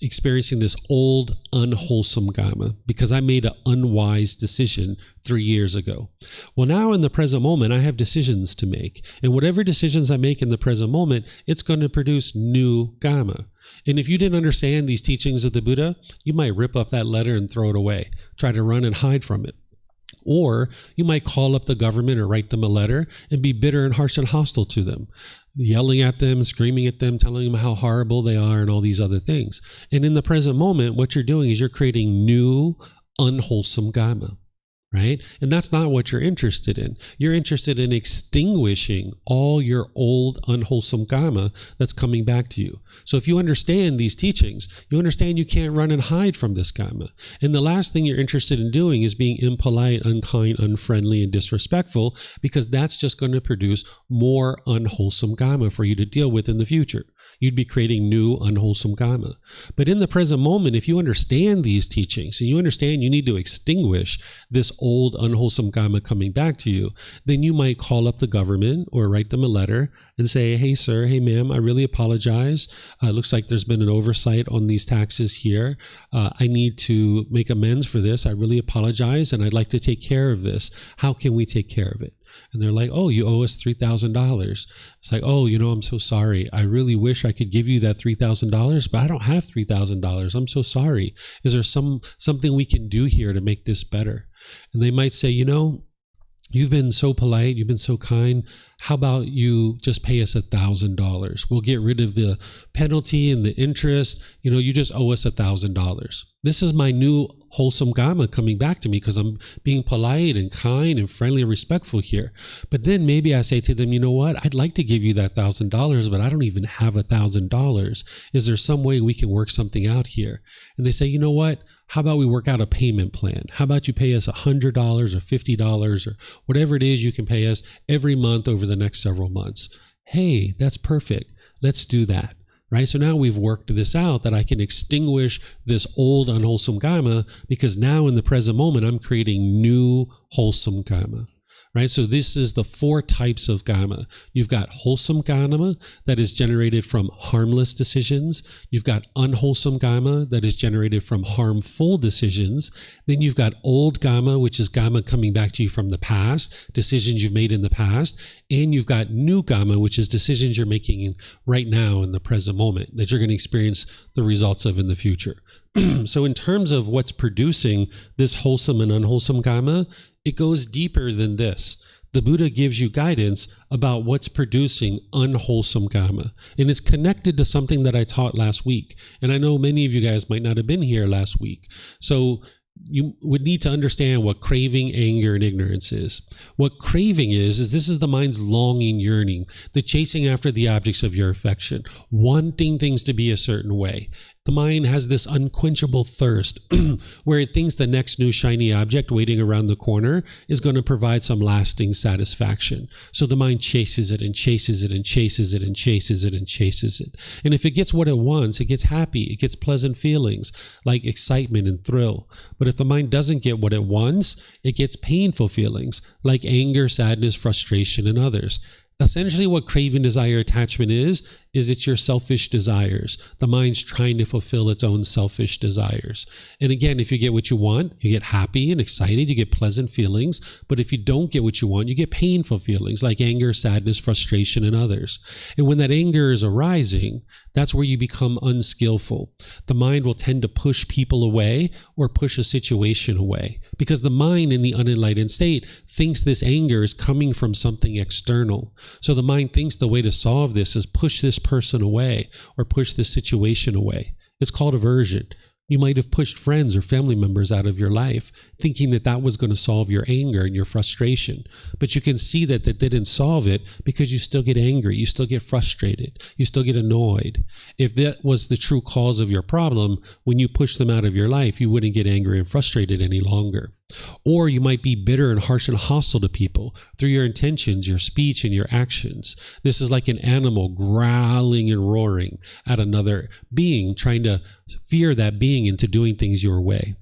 experiencing this old, unwholesome Kamma because I made an unwise decision 3 years ago. Well, now in the present moment, I have decisions to make. And whatever decisions I make in the present moment, it's going to produce new Kamma. And if you didn't understand these teachings of the Buddha, you might rip up that letter and throw it away, try to run and hide from it. Or you might call up the government or write them a letter and be bitter and harsh and hostile to them, yelling at them, screaming at them, telling them how horrible they are and all these other things. And in the present moment, what you're doing is you're creating new, unwholesome Kamma, right? And that's not what you're interested in. You're interested in extinguishing all your old, unwholesome Kamma that's coming back to you. So if you understand these teachings, you understand you can't run and hide from this Kamma. And the last thing you're interested in doing is being impolite, unkind, unfriendly, and disrespectful, because that's just going to produce more unwholesome Kamma for you to deal with in the future. You'd be creating new unwholesome karma. But in the present moment, if you understand these teachings and you understand you need to extinguish this old unwholesome karma coming back to you, then you might call up the government or write them a letter and say, hey, sir, hey, ma'am, I really apologize. It looks like there's been an oversight on these taxes here. I need to make amends for this. I really apologize, and I'd like to take care of this. How can we take care of it? And they're like, oh, you owe us $3,000. It's like, oh, I'm so sorry. I really wish I could give you that $3,000, but I don't have $3,000. I'm so sorry. Is there something we can do here to make this better? And they might say, you've been so polite. You've been so kind. How about you just pay us $1,000? We'll get rid of the penalty and the interest. You just owe us $1,000. This is my new wholesome karma coming back to me because I'm being polite and kind and friendly and respectful here. But then maybe I say to them, you know what? I'd like to give you that $1,000, but I don't even have $1,000. Is there some way we can work something out here? And they say, you know what? How about we work out a payment plan? How about you pay us $100 or $50 or whatever it is you can pay us every month over the next several months? Hey, that's perfect. Let's do that. Right? So now we've worked this out that I can extinguish this old unwholesome karma because now in the present moment, I'm creating new wholesome karma. Right? So this is the 4 types of karma. You've got wholesome karma that is generated from harmless decisions. You've got unwholesome karma that is generated from harmful decisions. Then you've got old karma, which is karma coming back to you from the past, decisions you've made in the past. And you've got new karma, which is decisions you're making right now in the present moment that you're going to experience the results of in the future. So in terms of what's producing this wholesome and unwholesome karma, it goes deeper than this. The Buddha gives you guidance about what's producing unwholesome karma. And it's connected to something that I taught last week. And I know many of you guys might not have been here last week. So you would need to understand what craving, anger, and ignorance is. What craving is this is the mind's longing, yearning, the chasing after the objects of your affection, wanting things to be a certain way. The mind has this unquenchable thirst where it thinks the next new shiny object waiting around the corner is going to provide some lasting satisfaction. So the mind chases it and chases it and chases it and chases it and chases it. And if it gets what it wants, it gets happy. It gets pleasant feelings like excitement and thrill. But if the mind doesn't get what it wants, it gets painful feelings like anger, sadness, frustration, and others. Essentially what craving, desire, attachment is it's your selfish desires. The mind's trying to fulfill its own selfish desires. And again, if you get what you want, you get happy and excited, you get pleasant feelings. But if you don't get what you want, you get painful feelings like anger, sadness, frustration, and others. And when that anger is arising, that's where you become unskillful. The mind will tend to push people away or push a situation away because the mind in the unenlightened state thinks this anger is coming from something external. So the mind thinks the way to solve this is push this person away or push this situation away. It's called aversion. You might have pushed friends or family members out of your life thinking that that was going to solve your anger and your frustration. But you can see that didn't solve it because you still get angry, you still get frustrated, you still get annoyed. If that was the true cause of your problem, when you push them out of your life, you wouldn't get angry and frustrated any longer. Or you might be bitter and harsh and hostile to people through your intentions, your speech, and your actions. This is like an animal growling and roaring at another being, trying to fear that being into doing things your way.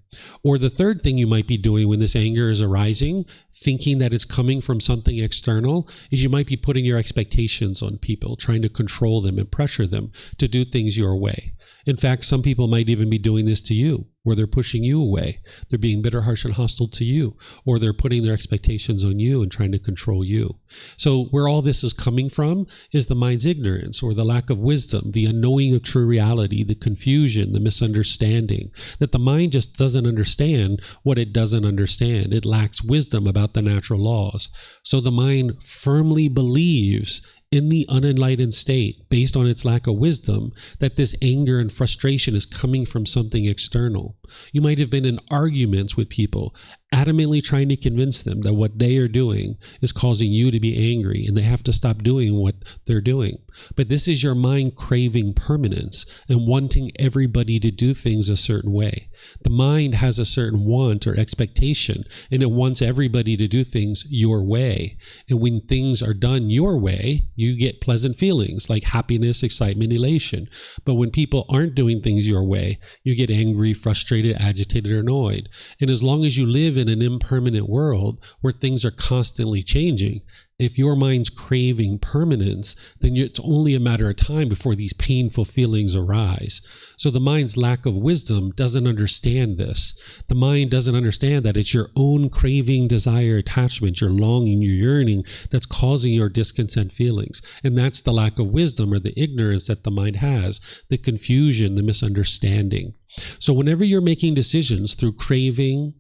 Or the third thing you might be doing when this anger is arising, thinking that it's coming from something external, is you might be putting your expectations on people, trying to control them and pressure them to do things your way. In fact, some people might even be doing this to you, where they're pushing you away. They're being bitter, harsh, and hostile to you, or they're putting their expectations on you and trying to control you. So where all this is coming from is the mind's ignorance or the lack of wisdom, the unknowing of true reality, the confusion, the misunderstanding, that the mind just doesn't understand what it doesn't understand. It lacks wisdom about the natural laws. So the mind firmly believes in the unenlightened state, based on its lack of wisdom, that this anger and frustration is coming from something external. You might have been in arguments with people, adamantly trying to convince them that what they are doing is causing you to be angry and they have to stop doing what they're doing. But this is your mind craving permanence and wanting everybody to do things a certain way. The mind has a certain want or expectation, and it wants everybody to do things your way. And when things are done your way, you get pleasant feelings like happiness, excitement, elation. But when people aren't doing things your way, you get angry, frustrated, agitated, or annoyed. And as long as you live in an impermanent world where things are constantly changing, if your mind's craving permanence, then it's only a matter of time before these painful feelings arise. So the mind's lack of wisdom doesn't understand this. The mind doesn't understand that it's your own craving, desire, attachment, your longing, your yearning that's causing your discontent feelings. And that's the lack of wisdom or the ignorance that the mind has, the confusion, the misunderstanding. So whenever you're making decisions through craving,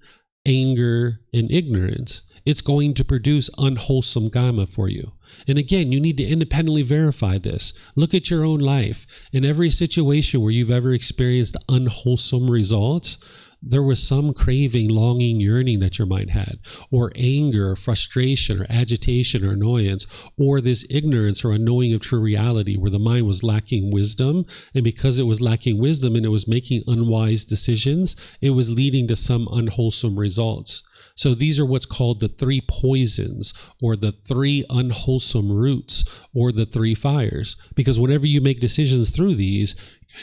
anger, and ignorance, it's going to produce unwholesome Kamma for you. And again, you need to independently verify this. Look at your own life. In every situation where you've ever experienced unwholesome results, there was some craving, longing, yearning that your mind had, or anger, or frustration, or agitation, or annoyance, or this ignorance or unknowing of true reality where the mind was lacking wisdom. And because it was lacking wisdom and it was making unwise decisions, it was leading to some unwholesome results. So these are what's called the three poisons, or the three unwholesome roots, or the three fires. Because whenever you make decisions through these,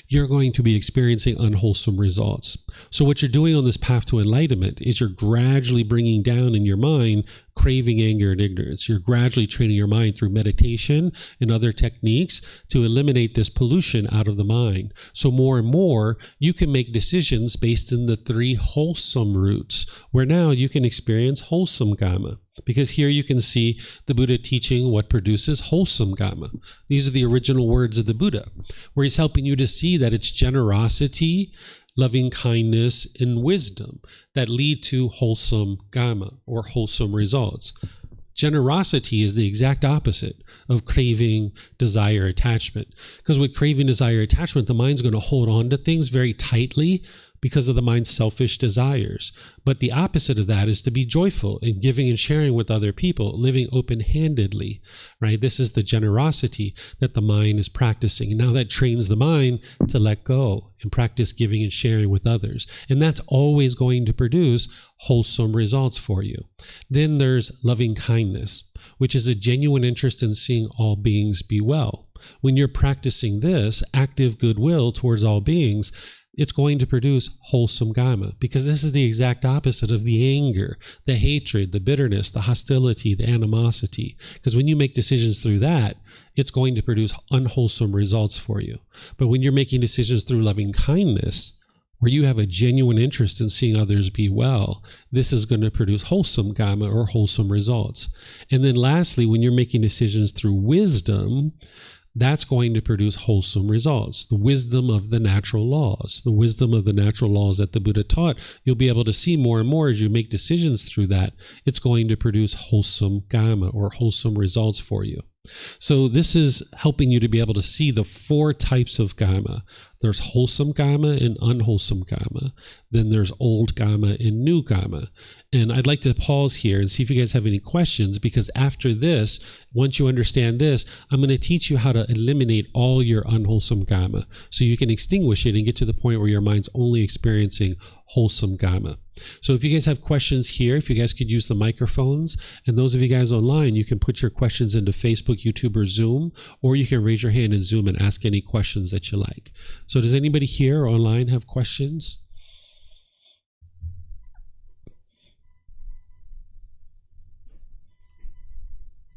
you're going to be experiencing unwholesome results. So what you're doing on this path to enlightenment is you're gradually bringing down in your mind craving, anger, and ignorance. You're gradually training your mind through meditation and other techniques to eliminate this pollution out of the mind. So more and more, you can make decisions based in the three wholesome roots, where now you can experience wholesome Kamma. Because here you can see the Buddha teaching what produces wholesome Kamma. These are the original words of the Buddha, where he's helping you to see that it's generosity, loving kindness, and wisdom that lead to wholesome Kamma, or wholesome results. Generosity is the exact opposite of craving, desire, attachment. Because with craving, desire, attachment, the mind's going to hold on to things very tightly because of the mind's selfish desires. But the opposite of that is to be joyful in giving and sharing with other people, living open-handedly, right? This is the generosity that the mind is practicing. And now that trains the mind to let go and practice giving and sharing with others. And that's always going to produce wholesome results for you. Then there's loving kindness, which is a genuine interest in seeing all beings be well. When you're practicing this active goodwill towards all beings, it's going to produce wholesome Kamma, because this is the exact opposite of the anger, the hatred, the bitterness, the hostility, the animosity. Because when you make decisions through that, it's going to produce unwholesome results for you. But when you're making decisions through loving kindness, where you have a genuine interest in seeing others be well, this is going to produce wholesome Kamma, or wholesome results. And then lastly, when you're making decisions through wisdom, that's going to produce wholesome results. The wisdom of the natural laws, the wisdom of the natural laws that the Buddha taught, you'll be able to see more and more as you make decisions through that. It's going to produce wholesome Kamma, or wholesome results for you. So this is helping you to be able to see the four types of Kamma. There's wholesome Kamma and unwholesome Kamma. Then there's old Kamma and new Kamma. And I'd like to pause here and see if you guys have any questions, because after this, once you understand this, I'm going to teach you how to eliminate all your unwholesome Kamma so you can extinguish it and get to the point where your mind's only experiencing wholesome Kamma. So if you guys have questions here, if you guys could use the microphones, and those of you guys online, you can put your questions into Facebook, YouTube, or Zoom, or you can raise your hand in Zoom and ask any questions that you like. So does anybody here or online have questions?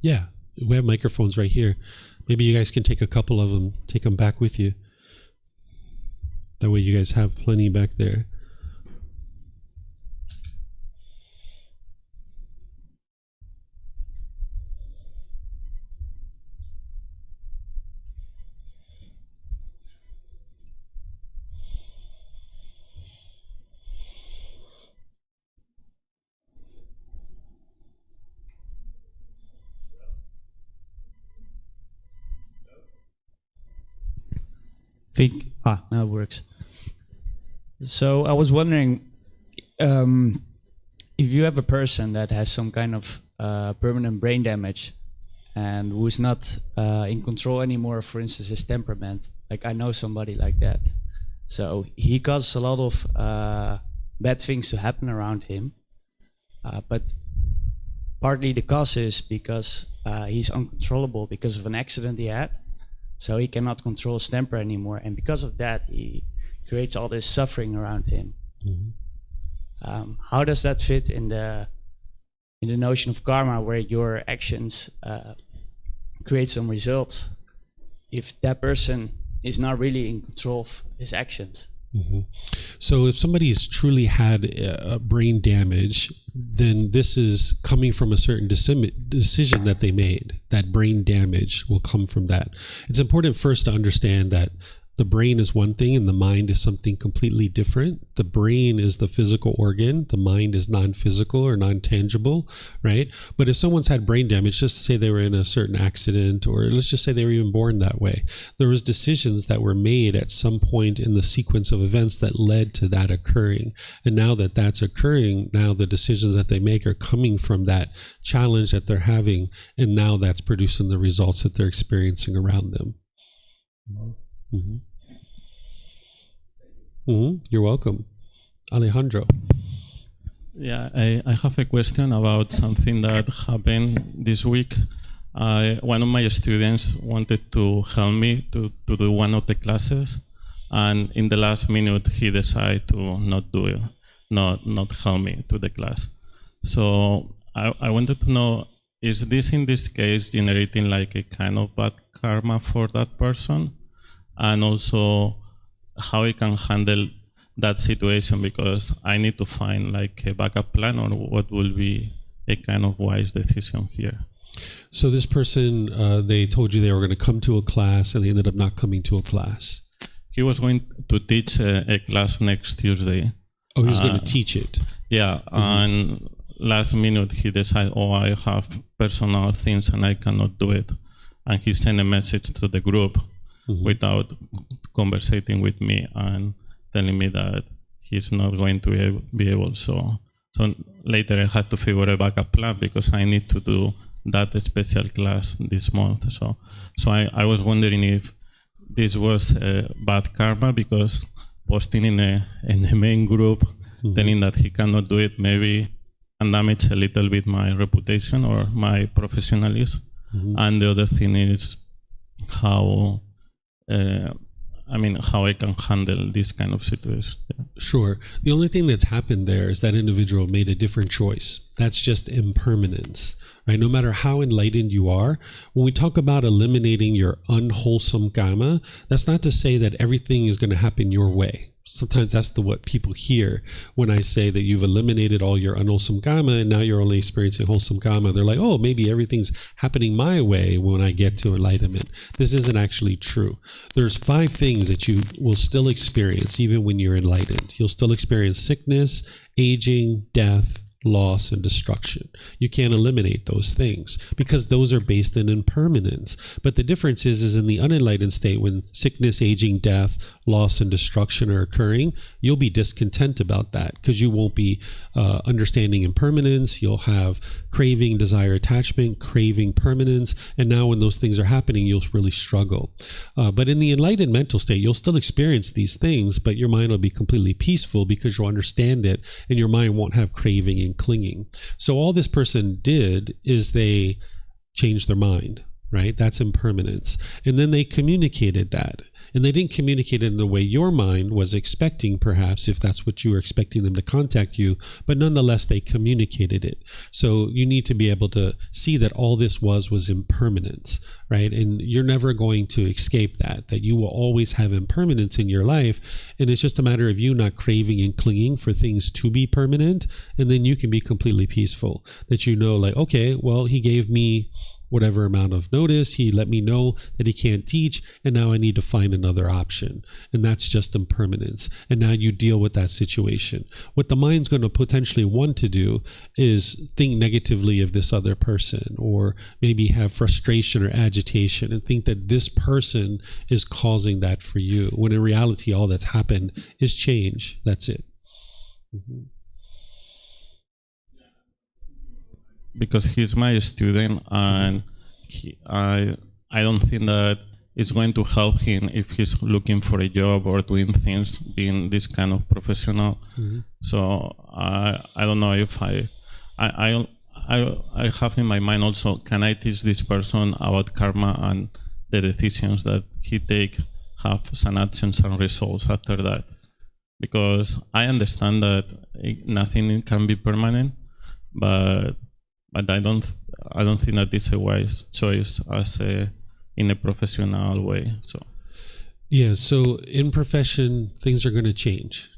Yeah, we have microphones right here. Maybe you guys can take a couple of them, take them back with you. That way you guys have plenty back there. Now it works. So I was wondering, if you have a person that has some kind of permanent brain damage and who is not in control anymore, for instance, his temperament, like I know somebody like that. So he causes a lot of bad things to happen around him, but partly the cause is because he's uncontrollable because of an accident he had. So he cannot control his temper anymore, and because of that, he creates all this suffering around him. Mm-hmm. How does that fit in the notion of karma, where your actions create some results, if that person is not really in control of his actions? Mm-hmm. So if somebody's truly had brain damage, then this is coming from a certain decision that they made. That brain damage will come from that. It's important first to understand that the brain is one thing and the mind is something completely different. The brain is the physical organ. The mind is non-physical or non-tangible, right? But if someone's had brain damage, just say they were in a certain accident, or let's just say they were even born that way, there was decisions that were made at some point in the sequence of events that led to that occurring. And now that that's occurring, now the decisions that they make are coming from that challenge that they're having, and now that's producing the results that they're experiencing around them. Mm-hmm. Mm-hmm. You're welcome. Alejandro. Yeah, I have a question about something that happened this week. One of my students wanted to help me to do one of the classes, and in the last minute he decided to not do it, not help me to the class. So I wanted to know, is this in this case generating like a kind of bad karma for that person? And also how I can handle that situation, because I need to find like a backup plan or what will be a kind of wise decision here. So this person, they told you they were going to come to a class and they ended up not coming to a class. He was going to teach a class next Tuesday. Oh, he was going to teach it. Yeah, mm-hmm. And last minute he decided, I have personal things and I cannot do it. And he sent a message to the group. Mm-hmm. Without conversating with me and telling me that he's not going to be able. So later I had to figure a backup plan because I need to do that special class this month. So I was wondering if this was bad karma, because posting in the main group, mm-hmm. telling that he cannot do it maybe can damage a little bit my reputation or my professionalism. Mm-hmm. And the other thing is how I can handle this kind of situation. Yeah. Sure. The only thing that's happened there is that individual made a different choice. That's just impermanence, right? No matter how enlightened you are, when we talk about eliminating your unwholesome karma, that's not to say that everything is going to happen your way. Sometimes that's what people hear when I say that you've eliminated all your unwholesome karma and now you're only experiencing wholesome karma. They're like, oh, maybe everything's happening my way when I get to enlightenment. This isn't actually true. There's 5 things that you will still experience even when you're enlightened. You'll still experience sickness, aging, death, loss, and destruction. You can't eliminate those things because those are based in impermanence. But the difference is in the unenlightened state, when sickness, aging, death, loss, and destruction are occurring, you'll be discontent about that because you won't be understanding impermanence. You'll have craving, desire, attachment, craving, permanence. And now when those things are happening, you'll really struggle. But in the enlightened mental state, you'll still experience these things, but your mind will be completely peaceful because you'll understand it and your mind won't have craving and clinging. So all this person did is they changed their mind, right? That's impermanence. And then they communicated that. And they didn't communicate it in the way your mind was expecting, perhaps, if that's what you were expecting them to contact you, but nonetheless, they communicated it. So you need to be able to see that all this was impermanence, right? And you're never going to escape that you will always have impermanence in your life. And it's just a matter of you not craving and clinging for things to be permanent. And then you can be completely peaceful, that you know, like, okay, well, he gave me whatever amount of notice, he let me know that he can't teach, and now I need to find another option. And that's just impermanence. And now you deal with that situation. What the mind's going to potentially want to do is think negatively of this other person, or maybe have frustration or agitation and think that this person is causing that for you, when in reality all that's happened is change. That's it. Mm-hmm. because he's my student, and I don't think that it's going to help him if he's looking for a job or doing things, being this kind of professional. So I don't know if I have in my mind also, can I teach this person about karma and the decisions that he take have some actions and results after that? Because I understand that nothing can be permanent, but I don't think that it's a wise choice in a professional way. So in profession, things are going to change.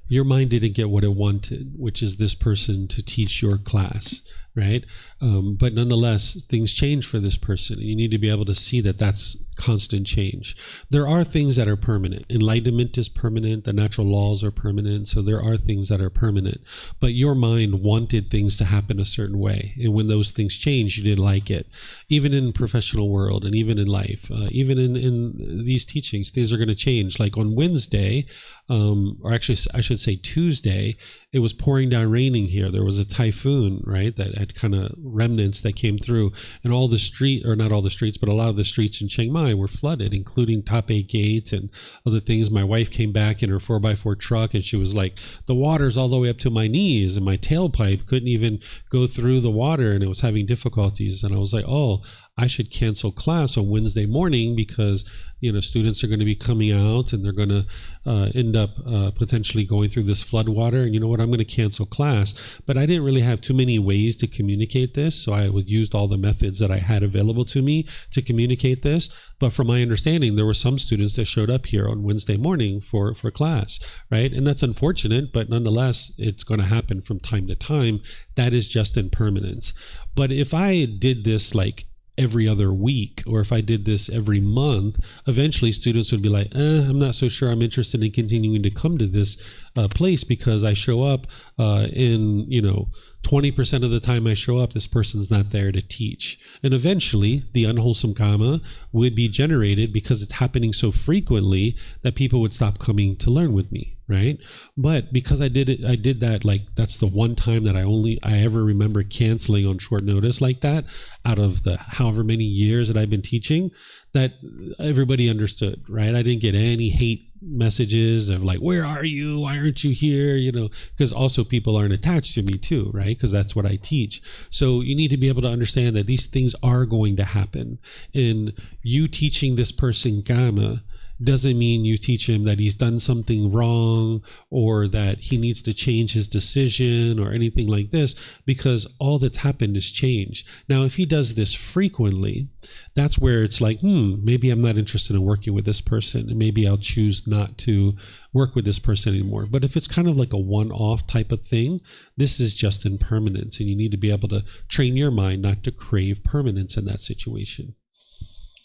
Your mind didn't get what it wanted, which is this person to teach your class, right? But nonetheless, things change for this person. You need to be able to see that that's constant change. There are things that are permanent. Enlightenment is permanent. The natural laws are permanent. So there are things that are permanent. But your mind wanted things to happen a certain way. And when those things change, you didn't like it. Even in professional world and even in life, even in these teachings, things are going to change. Like on Wednesday, or actually I should say Tuesday, it was pouring down raining here. There was a typhoon, right, that had kind of remnants that came through, and all the street, or not all the streets, but a lot of the streets in Chiang Mai were flooded, including Taipei Gate and other things. My wife came back in her 4x4 truck, and she was like, the water's all the way up to my knees, and my tailpipe couldn't even go through the water, and it was having difficulties. And I was like, oh, I should cancel class on Wednesday morning because, students are going to be coming out and they're going to end up potentially going through this flood water. And you know what? I'm going to cancel class. But I didn't really have too many ways to communicate this. So I used all the methods that I had available to me to communicate this. But from my understanding, there were some students that showed up here on Wednesday morning for class, right? And that's unfortunate, but nonetheless, it's going to happen from time to time. That is just impermanence. But if I did this like every other week, or if I did this every month, eventually students would be like, I'm not so sure I'm interested in continuing to come to this place because I show up in 20% of the time I show up, this person's not there to teach. And eventually the unwholesome karma would be generated because it's happening so frequently that people would stop coming to learn with me, right? But because I did that, like that's the one time that I ever remember canceling on short notice like that, out of the however many years that I've been teaching, that everybody understood, right? I didn't get any hate messages of like, where are you? Why aren't you here? Because also people aren't attached to me too, right? Because that's what I teach. So you need to be able to understand that these things are going to happen. And you teaching this person karma doesn't mean you teach him that he's done something wrong or that he needs to change his decision or anything like this, because all that's happened is change. Now, if he does this frequently, that's where it's like, maybe I'm not interested in working with this person, and maybe I'll choose not to work with this person anymore. But if it's kind of like a one-off type of thing, this is just impermanence, and you need to be able to train your mind not to crave permanence in that situation.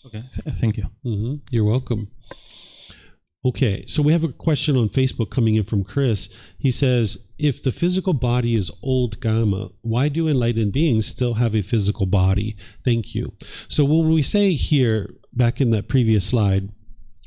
Okay, thank you. You're welcome. Okay, so we have a question on Facebook coming in from Chris. He says, if the physical body is old Kamma, why do enlightened beings still have a physical body? Thank you. So when we say here, back in that previous slide,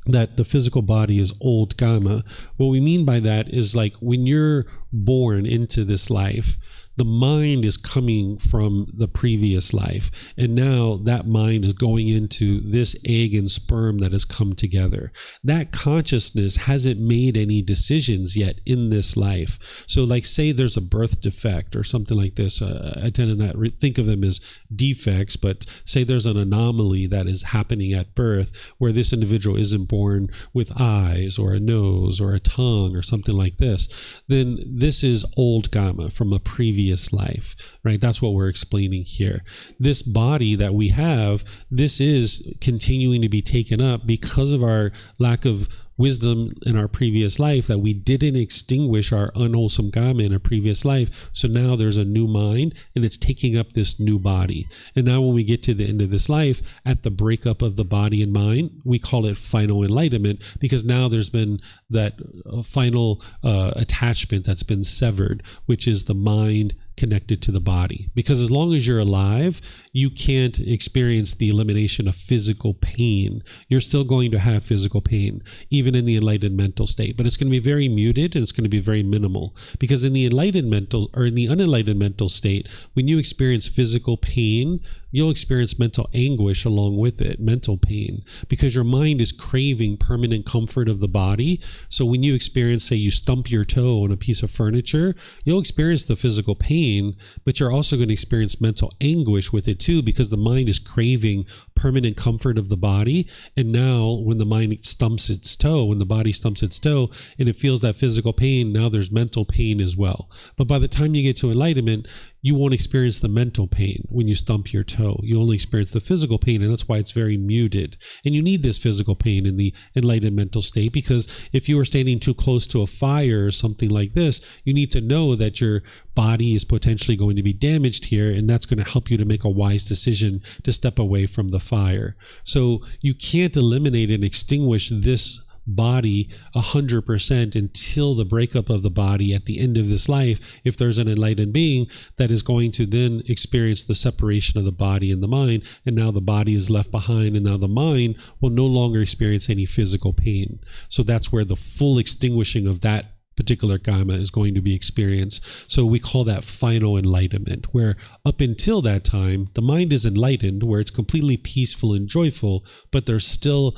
that the physical body is old Kamma, what we mean by that is like when you're born into this life, the mind is coming from the previous life, and now that mind is going into this egg and sperm that has come together. That consciousness hasn't made any decisions yet in this life. So like say there's a birth defect or something like this. I tend to not think of them as defects, but say there's an anomaly that is happening at birth where this individual isn't born with eyes or a nose or a tongue or something like this. Then this is old Kamma from a previous life, right? That's what we're explaining here. This body that we have, this is continuing to be taken up because of our lack of wisdom in our previous life, that we didn't extinguish our unwholesome karma in a previous life. So now there's a new mind and it's taking up this new body. And now when we get to the end of this life, at the breakup of the body and mind, we call it final enlightenment, because now there's been that final attachment that's been severed, which is the mind connected to the body. Because as long as you're alive, you can't experience the elimination of physical pain. You're still going to have physical pain, even in the enlightened mental state. But it's going to be very muted and it's going to be very minimal. Because in the enlightened mental or in the unenlightened mental state, when you experience physical pain, you'll experience mental anguish along with it, mental pain, because your mind is craving permanent comfort of the body. So when you experience, say, you stump your toe on a piece of furniture, you'll experience the physical pain, but you're also going to experience mental anguish with it too, because the mind is craving permanent comfort of the body. And now when the mind stumps its toe, when the body stumps its toe and it feels that physical pain, now there's mental pain as well. But by the time you get to enlightenment, you won't experience the mental pain when you stump your toe. You only experience the physical pain, and that's why it's very muted. And you need this physical pain in the enlightened mental state, because if you are standing too close to a fire or something like this, you need to know that your body is potentially going to be damaged here, and that's going to help you to make a wise decision to step away from the fire. So you can't eliminate and extinguish this body 100% until the breakup of the body at the end of this life, if there's an enlightened being that is going to then experience the separation of the body and the mind, and now the body is left behind, and now the mind will no longer experience any physical pain. So that's where the full extinguishing of that particular kamma is going to be experienced. So we call that final enlightenment, where up until that time, the mind is enlightened, where it's completely peaceful and joyful, but there's still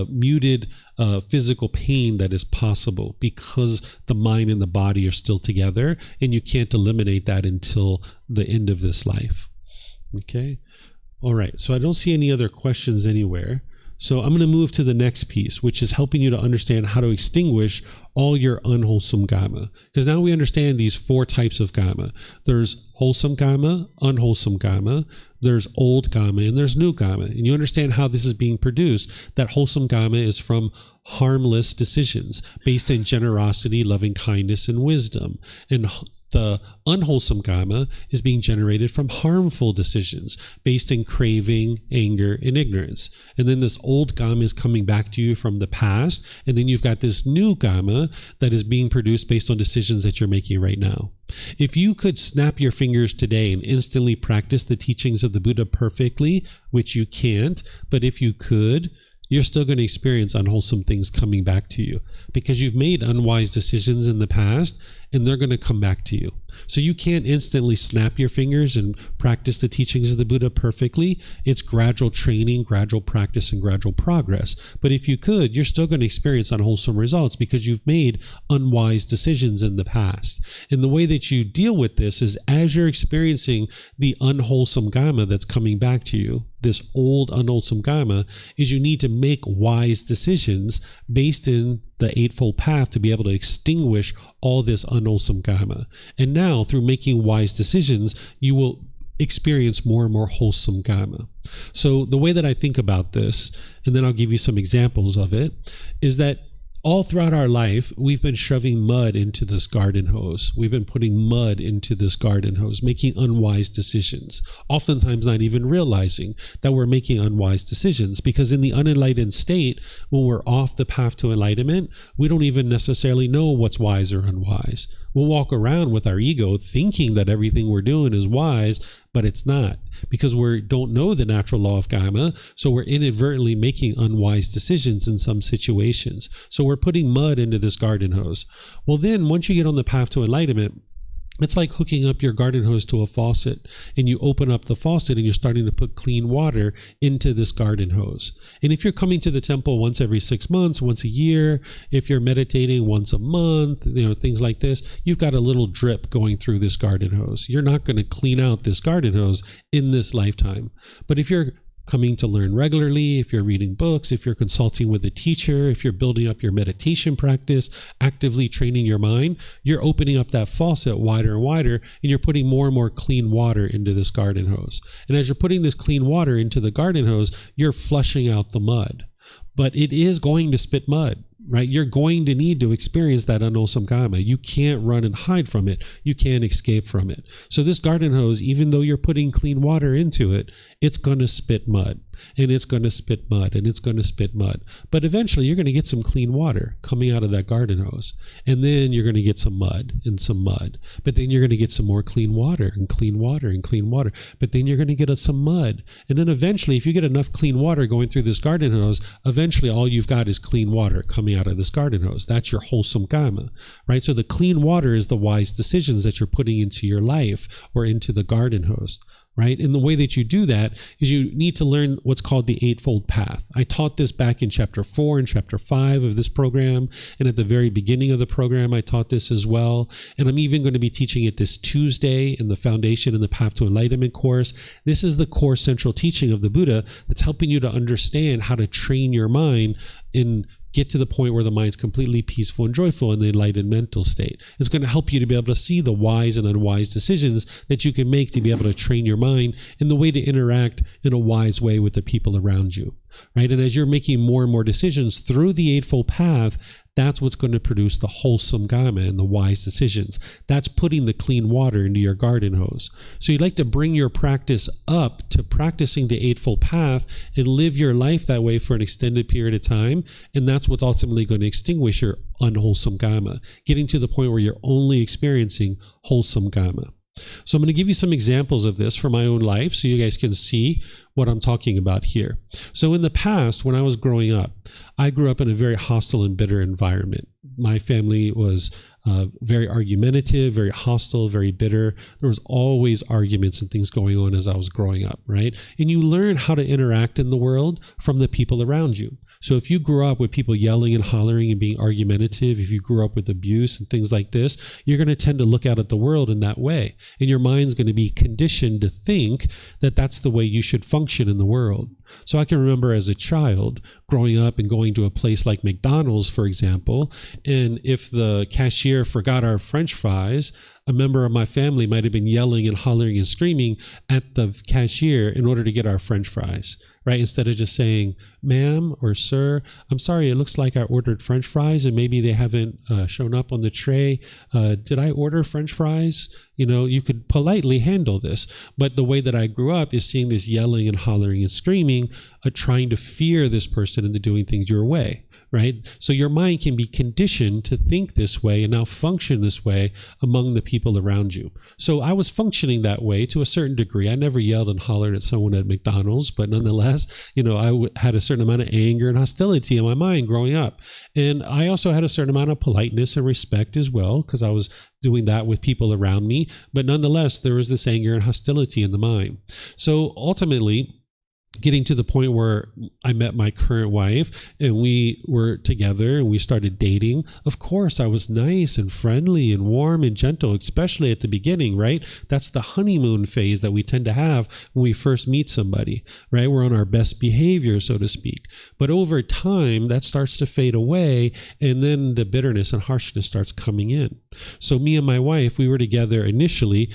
muted physical pain that is possible because the mind and the body are still together, and you can't eliminate that until the end of this life. Okay? All right. So I don't see any other questions anywhere. So I'm going to move to the next piece, which is helping you to understand how to extinguish all your unwholesome kamma. Because now we understand these 4 types of kamma. There's wholesome kamma, unwholesome kamma, there's old kamma, and there's new kamma. And you understand how this is being produced. That wholesome kamma is from harmless decisions based in generosity, loving kindness, and wisdom. And the unwholesome kamma is being generated from harmful decisions based in craving, anger, and ignorance. And then this old kamma is coming back to you from the past. And then you've got this new kamma that is being produced based on decisions that you're making right now. If you could snap your fingers today and instantly practice the teachings of the Buddha perfectly, which you can't, but if you could, you're still going to experience unwholesome things coming back to you because you've made unwise decisions in the past, and they're going to come back to you. So you can't instantly snap your fingers and practice the teachings of the Buddha perfectly. It's gradual training, gradual practice, and gradual progress. But if you could, you're still going to experience unwholesome results because you've made unwise decisions in the past. And the way that you deal with this is as you're experiencing the unwholesome kamma that's coming back to you, this old unwholesome kamma, is you need to make wise decisions based in the Eightfold Path to be able to extinguish all this unwholesome kamma. And now, through making wise decisions, you will experience more and more wholesome kamma. So the way that I think about this, and then I'll give you some examples of it, is that all throughout our life, we've been shoving mud into this garden hose. We've been putting mud into this garden hose, making unwise decisions, oftentimes not even realizing that we're making unwise decisions, because in the unenlightened state, when we're off the path to enlightenment, we don't even necessarily know what's wise or unwise. We'll walk around with our ego thinking that everything we're doing is wise, but it's not, because we don't know the natural law of Kamma, so we're inadvertently making unwise decisions in some situations. So we're putting mud into this garden hose. Well, then once you get on the path to enlightenment, it's like hooking up your garden hose to a faucet, and you open up the faucet and you're starting to put clean water into this garden hose. And if you're coming to the temple once every 6 months, once a year, if you're meditating once a month, things like this, you've got a little drip going through this garden hose. You're not going to clean out this garden hose in this lifetime. But if you're coming to learn regularly, if you're reading books, if you're consulting with a teacher, if you're building up your meditation practice, actively training your mind, you're opening up that faucet wider and wider, and you're putting more and more clean water into this garden hose. And as you're putting this clean water into the garden hose, you're flushing out the mud. But it is going to spit mud, right? You're going to need to experience that unwholesome kamma. You can't run and hide from it. You can't escape from it. So this garden hose, even though you're putting clean water into it, it's going to spit mud. and it's going to spit mud, and it's going to spit mud. But eventually you're going to get some clean water coming out of that garden hose. And then you're going to get some mud and some mud. But then you're going to get some more clean water and clean water and clean water. But then you're going to get some mud. And then eventually, if you get enough clean water going through this garden hose, eventually all you've got is clean water coming out of this garden hose. That's your wholesome kamma, right? So the clean water is the wise decisions that you're putting into your life or into the garden hose, right? And the way that you do that is you need to learn what's called the Eightfold Path. I taught this back in chapter 4 and chapter 5 of this program. And at the very beginning of the program, I taught this as well. And I'm even going to be teaching it this Tuesday in the Foundation and the Path to Enlightenment course. This is the core central teaching of the Buddha that's helping you to understand how to train your mind in get to the point where the mind's completely peaceful and joyful in the enlightened mental state. It's going to help you to be able to see the wise and unwise decisions that you can make to be able to train your mind in the way to interact in a wise way with the people around you, right? And as you're making more and more decisions through the Eightfold Path, that's what's going to produce the wholesome kamma and the wise decisions. That's putting the clean water into your garden hose. So you'd like to bring your practice up to practicing the Eightfold Path and live your life that way for an extended period of time. And that's what's ultimately going to extinguish your unwholesome kamma, getting to the point where you're only experiencing wholesome kamma. So I'm going to give you some examples of this from my own life so you guys can see what I'm talking about here. So in the past, when I was growing up, I grew up in a very hostile and bitter environment. My family was very argumentative, very hostile, very bitter. There was always arguments and things going on as I was growing up, right? And you learn how to interact in the world from the people around you. So if you grew up with people yelling and hollering and being argumentative, if you grew up with abuse and things like this, you're going to tend to look out at the world in that way. And your mind's going to be conditioned to think that that's the way you should function in the world. So I can remember as a child growing up and going to a place like McDonald's, for example, and if the cashier forgot our French fries, a member of my family might have been yelling and hollering and screaming at the cashier in order to get our French fries, right? Instead of just saying, ma'am or sir, I'm sorry, it looks like I ordered French fries and maybe they haven't shown up on the tray. Did I order French fries? You know, you could politely handle this. But the way that I grew up is seeing this yelling and hollering and screaming, trying to fear this person into doing things your way, right? So your mind can be conditioned to think this way and now function this way among the people around you. So I was functioning that way to a certain degree. I never yelled and hollered at someone at McDonald's, but nonetheless, you know, I had a certain amount of anger and hostility in my mind growing up. And I also had a certain amount of politeness and respect as well, because I was doing that with people around me. But nonetheless, there was this anger and hostility in the mind. So ultimately, getting to the point where I met my current wife and we were together and we started dating, of course, I was nice and friendly and warm and gentle, especially at the beginning, right? That's the honeymoon phase that we tend to have when we first meet somebody, right? We're on our best behavior, so to speak. But over time, that starts to fade away and then the bitterness and harshness starts coming in. So me and my wife, we were together initially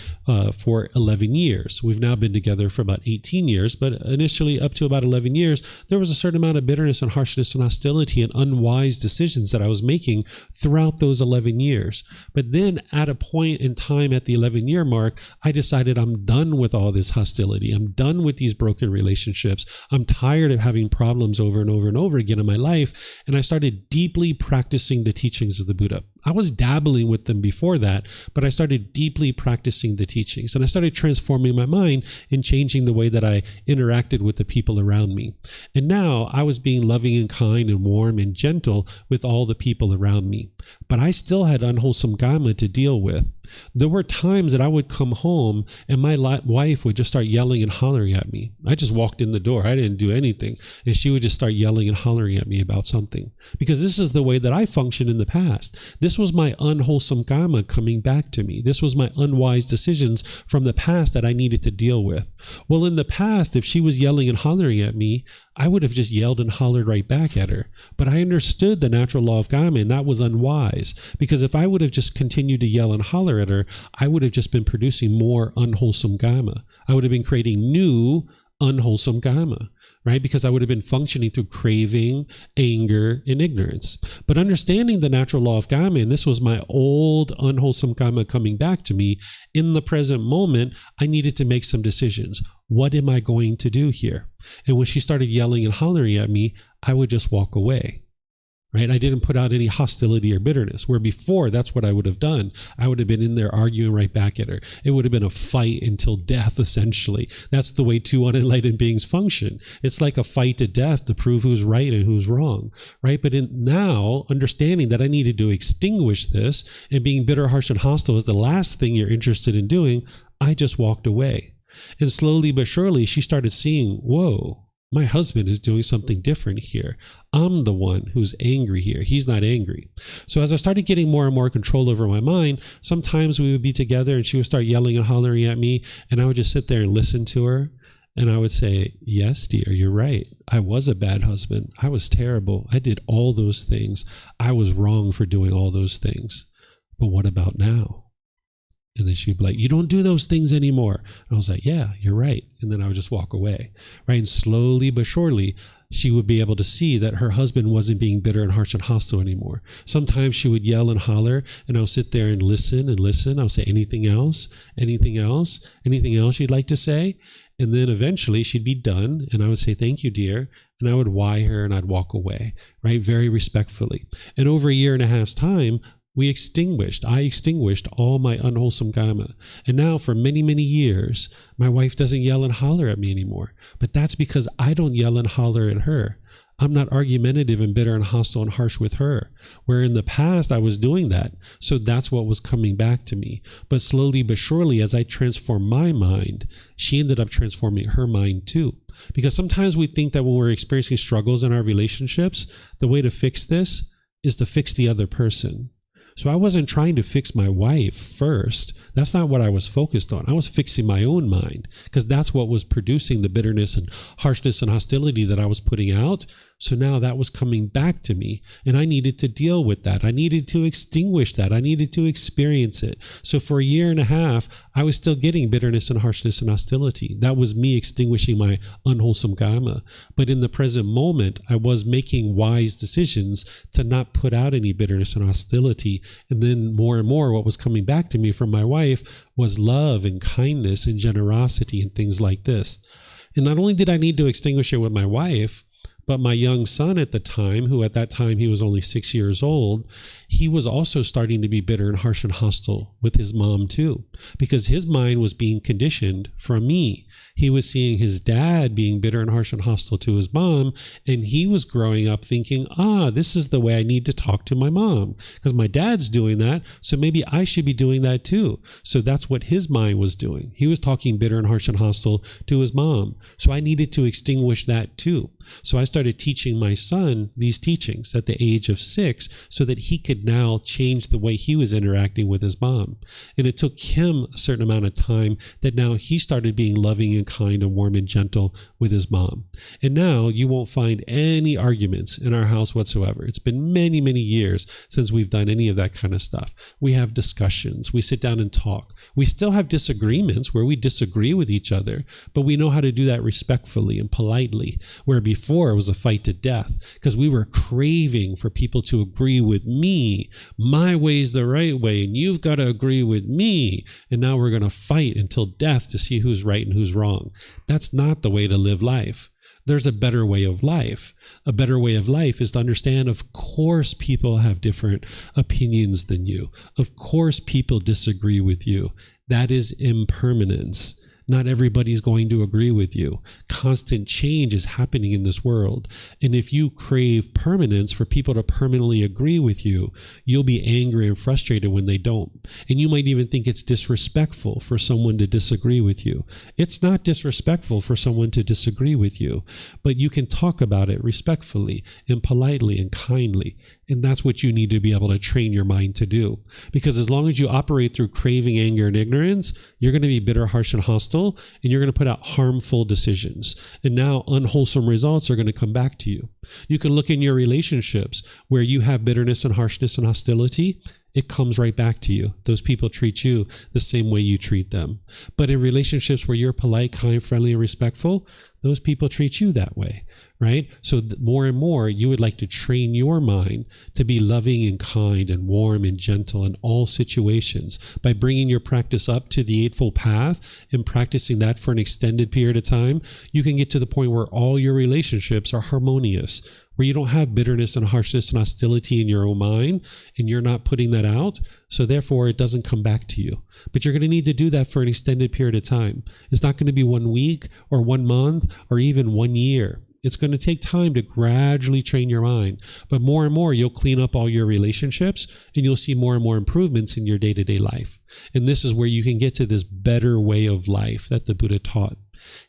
for 11 years. We've now been together for about 18 years, but initially up to about 11 years, there was a certain amount of bitterness and harshness and hostility and unwise decisions that I was making throughout those 11 years. But then at a point in time at the 11-year mark, I decided I'm done with all this hostility. I'm done with these broken relationships. I'm tired of having problems over and over and over again in my life. And I started deeply practicing the teachings of the Buddha. I was dabbling with them before that, but I started deeply practicing the teachings and I started transforming my mind and changing the way that I interacted with the people around me. And now I was being loving and kind and warm and gentle with all the people around me, but I still had unwholesome kamma to deal with. There were times that I would come home and my wife would just start yelling and hollering at me. I just walked in the door. I didn't do anything. And she would just start yelling and hollering at me about something. Because this is the way that I functioned in the past. This was my unwholesome kamma coming back to me. This was my unwise decisions from the past that I needed to deal with. Well, in the past, if she was yelling and hollering at me, I would have just yelled and hollered right back at her. But I understood the natural law of Kamma, and that was unwise. Because if I would have just continued to yell and holler at her, I would have just been producing more unwholesome Kamma. I would have been creating new unwholesome kamma, right? Because I would have been functioning through craving, anger, and ignorance. But understanding the natural law of kamma, and this was my old unwholesome kamma coming back to me, in the present moment, I needed to make some decisions. What am I going to do here? And when she started yelling and hollering at me, I would just walk away. Right? I didn't put out any hostility or bitterness, where before that's what I would have done. I would have been in there arguing right back at her. It would have been a fight until death, essentially. That's the way two unenlightened beings function. It's like a fight to death to prove who's right and who's wrong, right? But now, understanding that I needed to extinguish this, and being bitter, harsh, and hostile is the last thing you're interested in doing, I just walked away. And slowly but surely, she started seeing, whoa, my husband is doing something different here. I'm the one who's angry here. He's not angry. So as I started getting more and more control over my mind, sometimes we would be together and she would start yelling and hollering at me, and I would just sit there and listen to her. And I would say, yes, dear, you're right. I was a bad husband. I was terrible. I did all those things. I was wrong for doing all those things. But what about now? And then she'd be like, you don't do those things anymore. And I was like, yeah, you're right. And then I would just walk away, right? And slowly but surely, she would be able to see that her husband wasn't being bitter and harsh and hostile anymore. Sometimes she would yell and holler, and I'll sit there and listen and listen. I'll say, anything else? Anything else? Anything else you'd like to say? And then eventually she'd be done, and I would say, thank you, dear. And I would why her, and I'd walk away, right? Very respectfully. And over a year and a half's time, I extinguished all my unwholesome kamma. And now for many, many years, my wife doesn't yell and holler at me anymore. But that's because I don't yell and holler at her. I'm not argumentative and bitter and hostile and harsh with her, where in the past I was doing that. So that's what was coming back to me. But slowly but surely, as I transformed my mind, she ended up transforming her mind too. Because sometimes we think that when we're experiencing struggles in our relationships, the way to fix this is to fix the other person. So I wasn't trying to fix my wife first. That's not what I was focused on. I was fixing my own mind, because that's what was producing the bitterness and harshness and hostility that I was putting out. So now that was coming back to me, and I needed to deal with that. I needed to extinguish that. I needed to experience it. So for a year and a half, I was still getting bitterness and harshness and hostility. That was me extinguishing my unwholesome kamma. But in the present moment, I was making wise decisions to not put out any bitterness and hostility. And then more and more, what was coming back to me from my wife was love and kindness and generosity and things like this. And not only did I need to extinguish it with my wife, but my young son at the time, who at that time he was only 6 years old, he was also starting to be bitter and harsh and hostile with his mom too, because his mind was being conditioned from me. He was seeing his dad being bitter and harsh and hostile to his mom, and he was growing up thinking, this is the way I need to talk to my mom, because my dad's doing that, so maybe I should be doing that too. So that's what his mind was doing. He was talking bitter and harsh and hostile to his mom. So I needed to extinguish that too. So I started teaching my son these teachings at the age of 6 so that he could now change the way he was interacting with his mom. And it took him a certain amount of time that now he started being loving and kind and warm and gentle with his mom. And now you won't find any arguments in our house whatsoever. It's been many, many years since we've done any of that kind of stuff. We have discussions. We sit down and talk. We still have disagreements where we disagree with each other, but we know how to do that respectfully and politely, where before it was a fight to death because we were craving for people to agree with me. My way's the right way, and you've got to agree with me. And now we're going to fight until death to see who's right and who's wrong. That's not the way to live life. There's a better way of life. A better way of life is to understand, of course, people have different opinions than you. Of course, people disagree with you. That is impermanence. Not everybody's going to agree with you. Constant change is happening in this world. And if you crave permanence for people to permanently agree with you, you'll be angry and frustrated when they don't. And you might even think it's disrespectful for someone to disagree with you. It's not disrespectful for someone to disagree with you, but you can talk about it respectfully and politely and kindly. And that's what you need to be able to train your mind to do. Because as long as you operate through craving, anger, and ignorance, you're going to be bitter, harsh, and hostile, and you're going to put out harmful decisions. And now unwholesome results are going to come back to you. You can look in your relationships where you have bitterness and harshness and hostility, it comes right back to you. Those people treat you the same way you treat them. But in relationships where you're polite, kind, friendly, and respectful, those people treat you that way, right? So more and more, you would like to train your mind to be loving and kind and warm and gentle in all situations by bringing your practice up to the Eightfold Path and practicing that for an extended period of time. You can get to the point where all your relationships are harmonious, where you don't have bitterness and harshness and hostility in your own mind, and you're not putting that out. So therefore, it doesn't come back to you. But you're going to need to do that for an extended period of time. It's not going to be 1 week or 1 month or even 1 year. It's going to take time to gradually train your mind. But more and more, you'll clean up all your relationships and you'll see more and more improvements in your day-to-day life. And this is where you can get to this better way of life that the Buddha taught.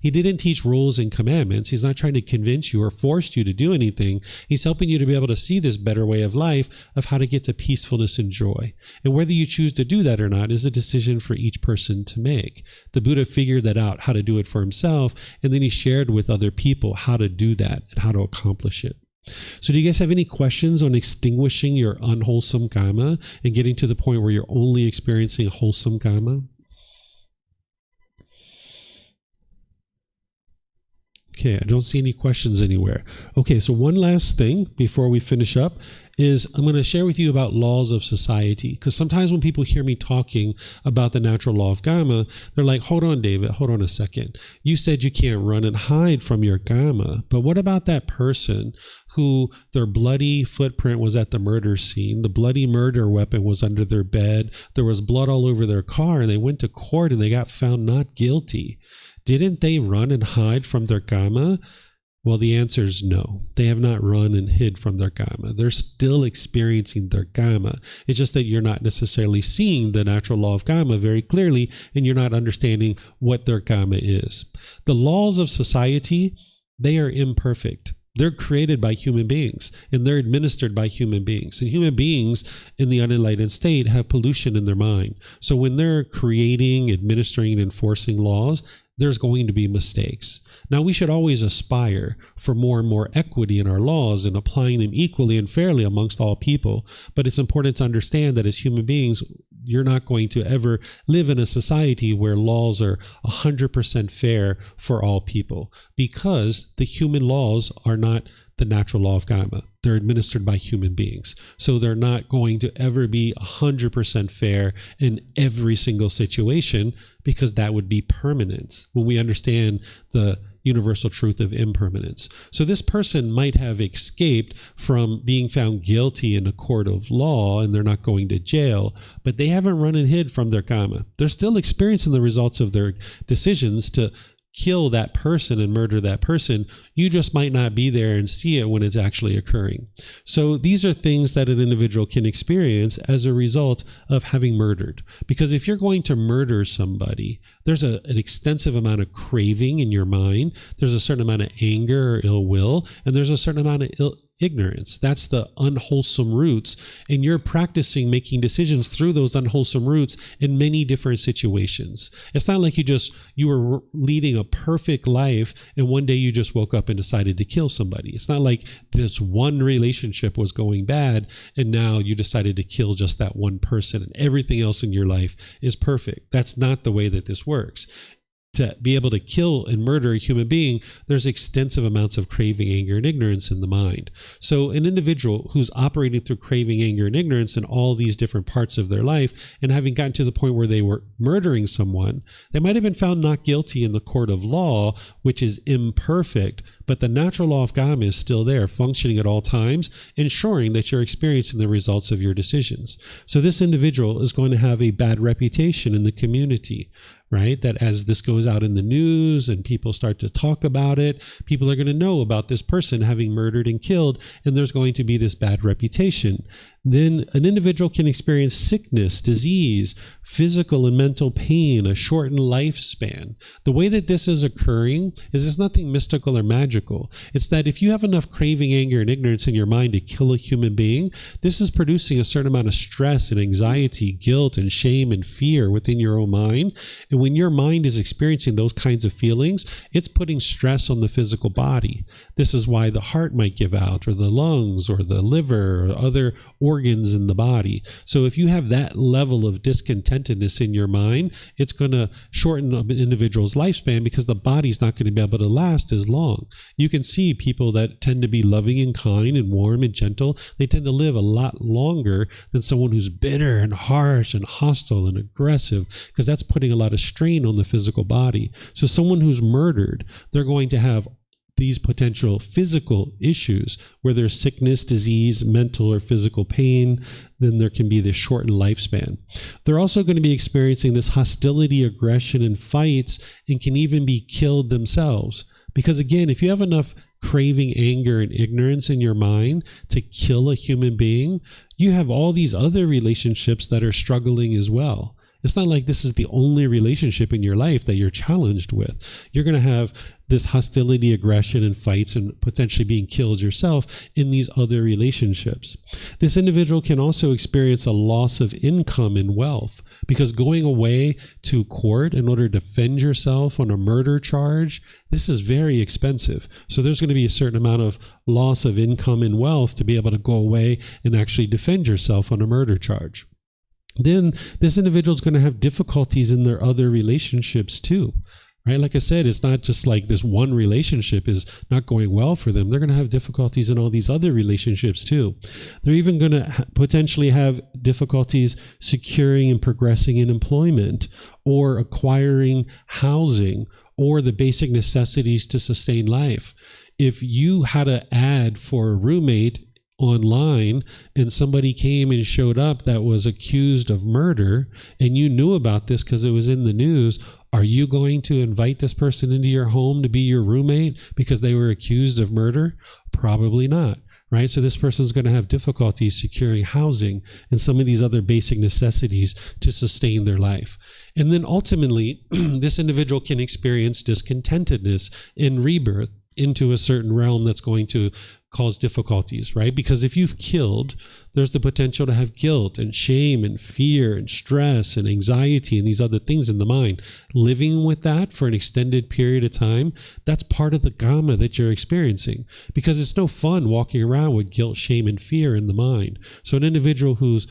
He didn't teach rules and commandments. He's not trying to convince you or force you to do anything. He's helping you to be able to see this better way of life of how to get to peacefulness and joy. And whether you choose to do that or not is a decision for each person to make. The Buddha figured that out, how to do it for himself, and then he shared with other people how to do that and how to accomplish it. So do you guys have any questions on extinguishing your unwholesome karma and getting to the point where you're only experiencing wholesome karma? Okay, I don't see any questions anywhere. Okay, so one last thing before we finish up is I'm going to share with you about laws of society. Because sometimes when people hear me talking about the natural law of Kamma, they're like, hold on, David, hold on a second. You said you can't run and hide from your Kamma, but what about that person who their bloody footprint was at the murder scene? The bloody murder weapon was under their bed. There was blood all over their car, and they went to court and they got found not guilty. Didn't they run and hide from their Kamma? Well, the answer is no. They have not run and hid from their Kamma. They're still experiencing their Kamma. It's just that you're not necessarily seeing the natural law of Kamma very clearly, and you're not understanding what their Kamma is. The laws of society, they are imperfect. They're created by human beings, and they're administered by human beings. And human beings in the unenlightened state have pollution in their mind. So when they're creating, administering, and enforcing laws, there's going to be mistakes. Now, we should always aspire for more and more equity in our laws and applying them equally and fairly amongst all people. But it's important to understand that as human beings, you're not going to ever live in a society where laws are 100% fair for all people, because the human laws are not the natural law of Kamma. They're administered by human beings. So they're not going to ever be 100% fair in every single situation, because that would be permanence when we understand the universal truth of impermanence. So this person might have escaped from being found guilty in a court of law and they're not going to jail, but they haven't run and hid from their Kamma. They're still experiencing the results of their decisions to kill that person and murder that person. You just might not be there and see it when it's actually occurring. So these are things that an individual can experience as a result of having murdered. Because if you're going to murder somebody, there's an extensive amount of craving in your mind. There's a certain amount of anger or ill will, and there's a certain amount of ignorance. That's the unwholesome roots, and you're practicing making decisions through those unwholesome roots in many different situations. It's not like you were leading a perfect life and one day you just woke up and decided to kill somebody. It's not like this one relationship was going bad and now you decided to kill just that one person and everything else in your life is perfect. That's not the way that this works. To be able to kill and murder a human being, there's extensive amounts of craving, anger, and ignorance in the mind. So an individual who's operating through craving, anger, and ignorance in all these different parts of their life, and having gotten to the point where they were murdering someone, they might have been found not guilty in the court of law, which is imperfect, but the natural law of Kamma is still there, functioning at all times, ensuring that you're experiencing the results of your decisions. So this individual is going to have a bad reputation in the community, right? That as this goes out in the news and people start to talk about it, people are going to know about this person having murdered and killed, and there's going to be this bad reputation. Then an individual can experience sickness, disease, physical and mental pain, a shortened lifespan. The way that this is occurring is it's nothing mystical or magical. It's that if you have enough craving, anger, and ignorance in your mind to kill a human being, this is producing a certain amount of stress and anxiety, guilt and shame and fear within your own mind. And when your mind is experiencing those kinds of feelings, it's putting stress on the physical body. This is why the heart might give out, or the lungs, or the liver, or other organs organs in the body. So if you have that level of discontentedness in your mind, it's going to shorten an individual's lifespan because the body's not going to be able to last as long. You can see people that tend to be loving and kind and warm and gentle, they tend to live a lot longer than someone who's bitter and harsh and hostile and aggressive, because that's putting a lot of strain on the physical body. So someone who's murdered, they're going to have these potential physical issues where there's sickness, disease, mental or physical pain, then there can be this shortened lifespan. They're also going to be experiencing this hostility, aggression, and fights, and can even be killed themselves. Because again, if you have enough craving, anger, and ignorance in your mind to kill a human being, you have all these other relationships that are struggling as well. It's not like this is the only relationship in your life that you're challenged with. You're going to have this hostility, aggression, and fights, and potentially being killed yourself in these other relationships. This individual can also experience a loss of income and wealth, because going away to court in order to defend yourself on a murder charge, this is very expensive. So there's going to be a certain amount of loss of income and wealth to be able to go away and actually defend yourself on a murder charge. Then this individual is going to have difficulties in their other relationships too, right? Like I said, it's not just like this one relationship is not going well for them. They're going to have difficulties in all these other relationships too. They're even going to potentially have difficulties securing and progressing in employment, or acquiring housing, or the basic necessities to sustain life. If you had an ad for a roommate online and somebody came and showed up that was accused of murder, and you knew about this because it was in the news, are you going to invite this person into your home to be your roommate because they were accused of murder? Probably not, right? So this person's going to have difficulties securing housing and some of these other basic necessities to sustain their life. And then ultimately, this individual can experience discontentedness in rebirth into a certain realm that's going to cause difficulties, right? Because if you've killed, there's the potential to have guilt and shame and fear and stress and anxiety and these other things in the mind. Living with that for an extended period of time, that's part of the Kamma that you're experiencing, because it's no fun walking around with guilt, shame, and fear in the mind. So an individual who's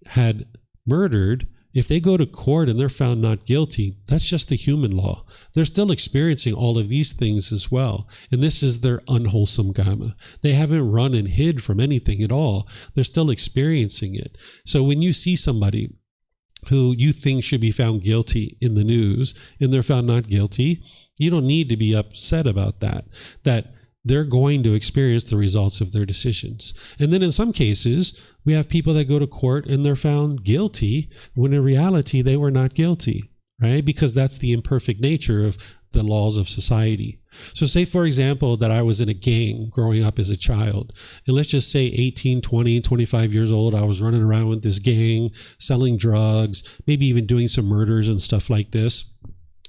had murdered, if they go to court and they're found not guilty, that's just the human law. They're still experiencing all of these things as well. And this is their unwholesome Kamma. They haven't run and hid from anything at all. They're still experiencing it. So when you see somebody who you think should be found guilty in the news and they're found not guilty, you don't need to be upset about that. That they're going to experience the results of their decisions. And then in some cases, we have people that go to court and they're found guilty when in reality they were not guilty, right? Because that's the imperfect nature of the laws of society. So say, for example, that I was in a gang growing up as a child. And let's just say 18, 20, 25 years old, I was running around with this gang, selling drugs, maybe even doing some murders and stuff like this.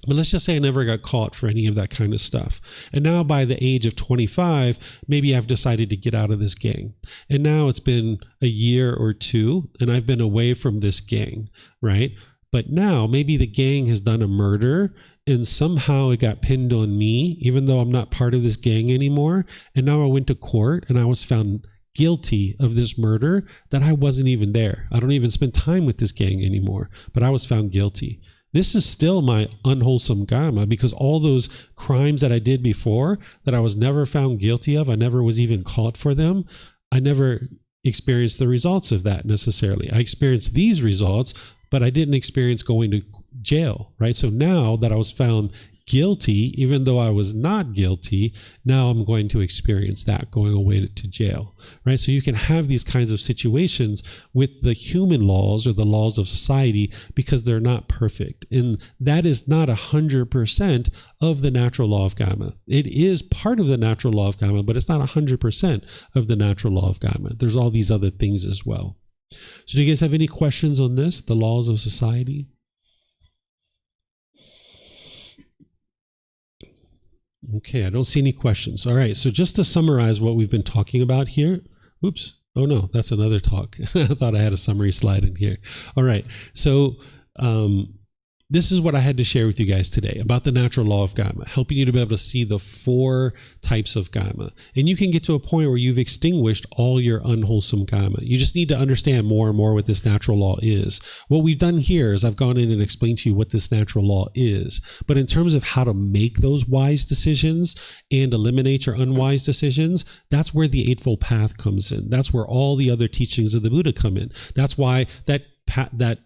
But let's just say I never got caught for any of that kind of stuff. And now by the age of 25, maybe I've decided to get out of this gang. And now it's been a year or two and I've been away from this gang, right? But now maybe the gang has done a murder and somehow it got pinned on me, even though I'm not part of this gang anymore. And now I went to court and I was found guilty of this murder that I wasn't even there. I don't even spend time with this gang anymore, but I was found guilty. This is still my unwholesome Kamma, because all those crimes that I did before that I was never found guilty of, I never was even caught for them, I never experienced the results of that necessarily. I experienced these results, but I didn't experience going to jail, right? So now that I was found guilty, even though I was not guilty, now I'm going to experience that going away to jail, right? So you can have these kinds of situations with the human laws or the laws of society because they're not perfect. And that is not 100% of the natural law of Kamma. It is part of the natural law of Kamma, but it's not 100% of the natural law of Kamma. There's all these other things as well. So do you guys have any questions on this, the laws of society? Okay, I don't see any questions. All right, so just to summarize what we've been talking about here. Oops. Oh, no, that's another talk. I thought I had a summary slide in here. All right, so this is what I had to share with you guys today about the natural law of Kamma, helping you to be able to see the 4 types of Kamma. And you can get to a point where you've extinguished all your unwholesome Kamma. You just need to understand more and more what this natural law is. What we've done here is I've gone in and explained to you what this natural law is. But in terms of how to make those wise decisions and eliminate your unwise decisions, that's where the Eightfold Path comes in. That's where all the other teachings of the Buddha come in. That's why that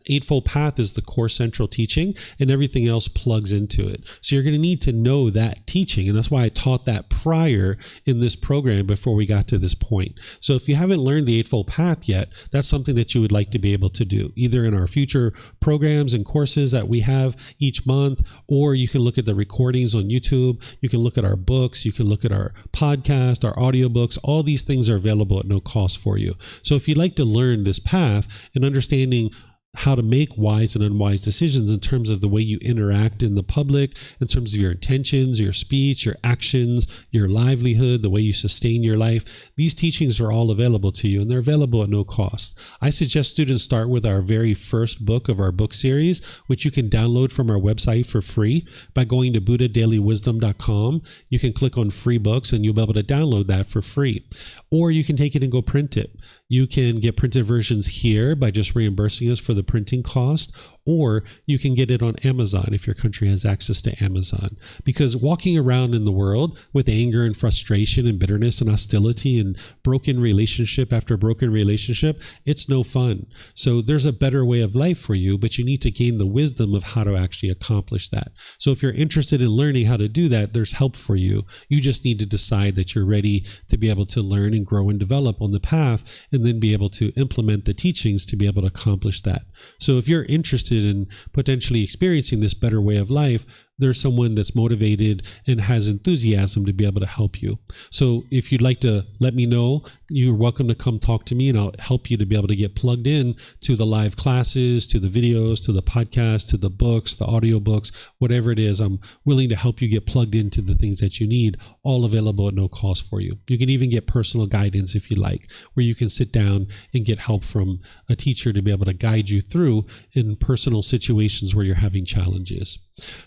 Eightfold Path is the core central teaching, and everything else plugs into it. So you're going to need to know that teaching, and that's why I taught that prior in this program before we got to this point. So if you haven't learned the Eightfold Path yet, that's something that you would like to be able to do, either in our future programs and courses that we have each month, or you can look at the recordings on YouTube, you can look at our books, you can look at our podcast, our audiobooks. All these things are available at no cost for you. So if you'd like to learn this path and understanding how to make wise and unwise decisions in terms of the way you interact in the public, in terms of your intentions, your speech, your actions, your livelihood, the way you sustain your life. These teachings are all available to you, and they're available at no cost. I suggest students start with our very first book of our book series, which you can download from our website for free by going to buddhadailywisdom.com. You can click on free books and you'll be able to download that for free. Or you can take it and go print it. You can get printed versions here by just reimbursing us for the printing cost, or you can get it on Amazon if your country has access to Amazon. Because walking around in the world with anger and frustration and bitterness and hostility and broken relationship after broken relationship, it's no fun. So there's a better way of life for you, but you need to gain the wisdom of how to actually accomplish that. So if you're interested in learning how to do that, there's help for you. You just need to decide that you're ready to be able to learn and grow and develop on the path, and then be able to implement the teachings to be able to accomplish that. So if you're interested in potentially experiencing this better way of life, there's someone that's motivated and has enthusiasm to be able to help you. So if you'd like to let me know, you're welcome to come talk to me, and I'll help you to be able to get plugged in to the live classes, to the videos, to the podcast, to the books, the audiobooks, whatever it is. I'm willing to help you get plugged into the things that you need, all available at no cost for you. You can even get personal guidance if you like, where you can sit down and get help from a teacher to be able to guide you through in personal situations where you're having challenges.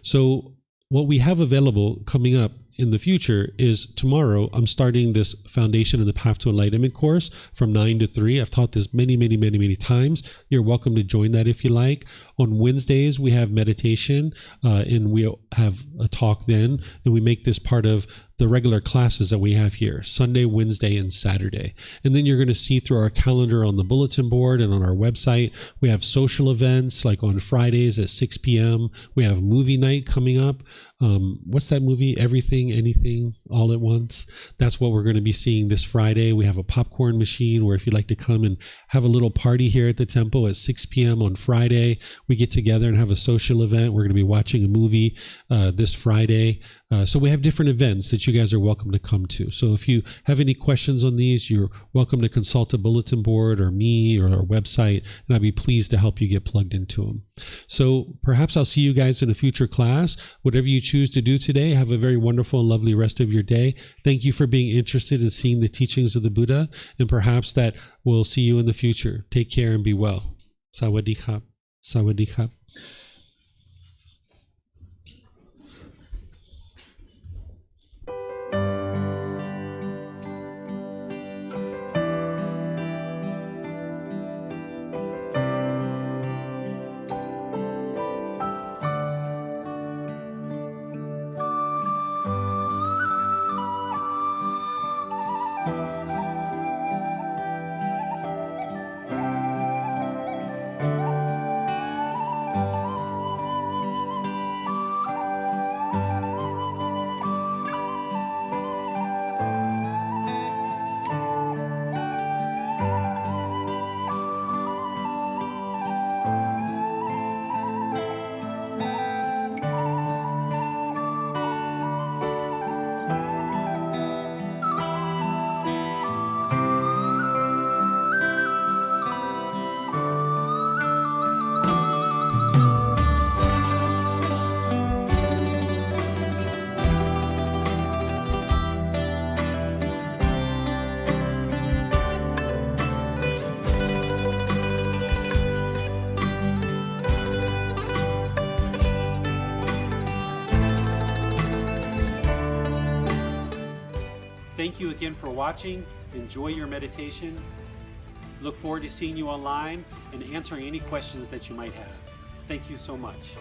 So what we have available coming up in the future is tomorrow, I'm starting this Foundation in the Path to Enlightenment course from 9 to 3. I've taught this many times. You're welcome to join that if you like. On Wednesdays, we have meditation, and we have a talk then, and we make this part of the regular classes that we have here, Sunday, Wednesday, and Saturday. And then you're going to see through our calendar on the bulletin board and on our website, we have social events like on Fridays at 6 p.m. We have movie night coming up. What's that movie? Everything, Anything, All at Once. That's what we're going to be seeing this Friday. We have a popcorn machine where if you'd like to come and have a little party here at the temple at 6 p.m. on Friday, we get together and have a social event. We're going to be watching a movie this Friday. So we have different events that you guys are welcome to come to. So if you have any questions on these, you're welcome to consult a bulletin board or me or our website, and I'd be pleased to help you get plugged into them. So perhaps I'll see you guys in a future class. Whatever you choose to do today, have a very wonderful and lovely rest of your day. Thank you for being interested in seeing the teachings of the Buddha, and perhaps that we'll see you in the future. Take care and be well. Sawadee khap. Sawadee khap. Thank you again for watching. Enjoy your meditation. Look forward to seeing you online and answering any questions that you might have. Thank you so much.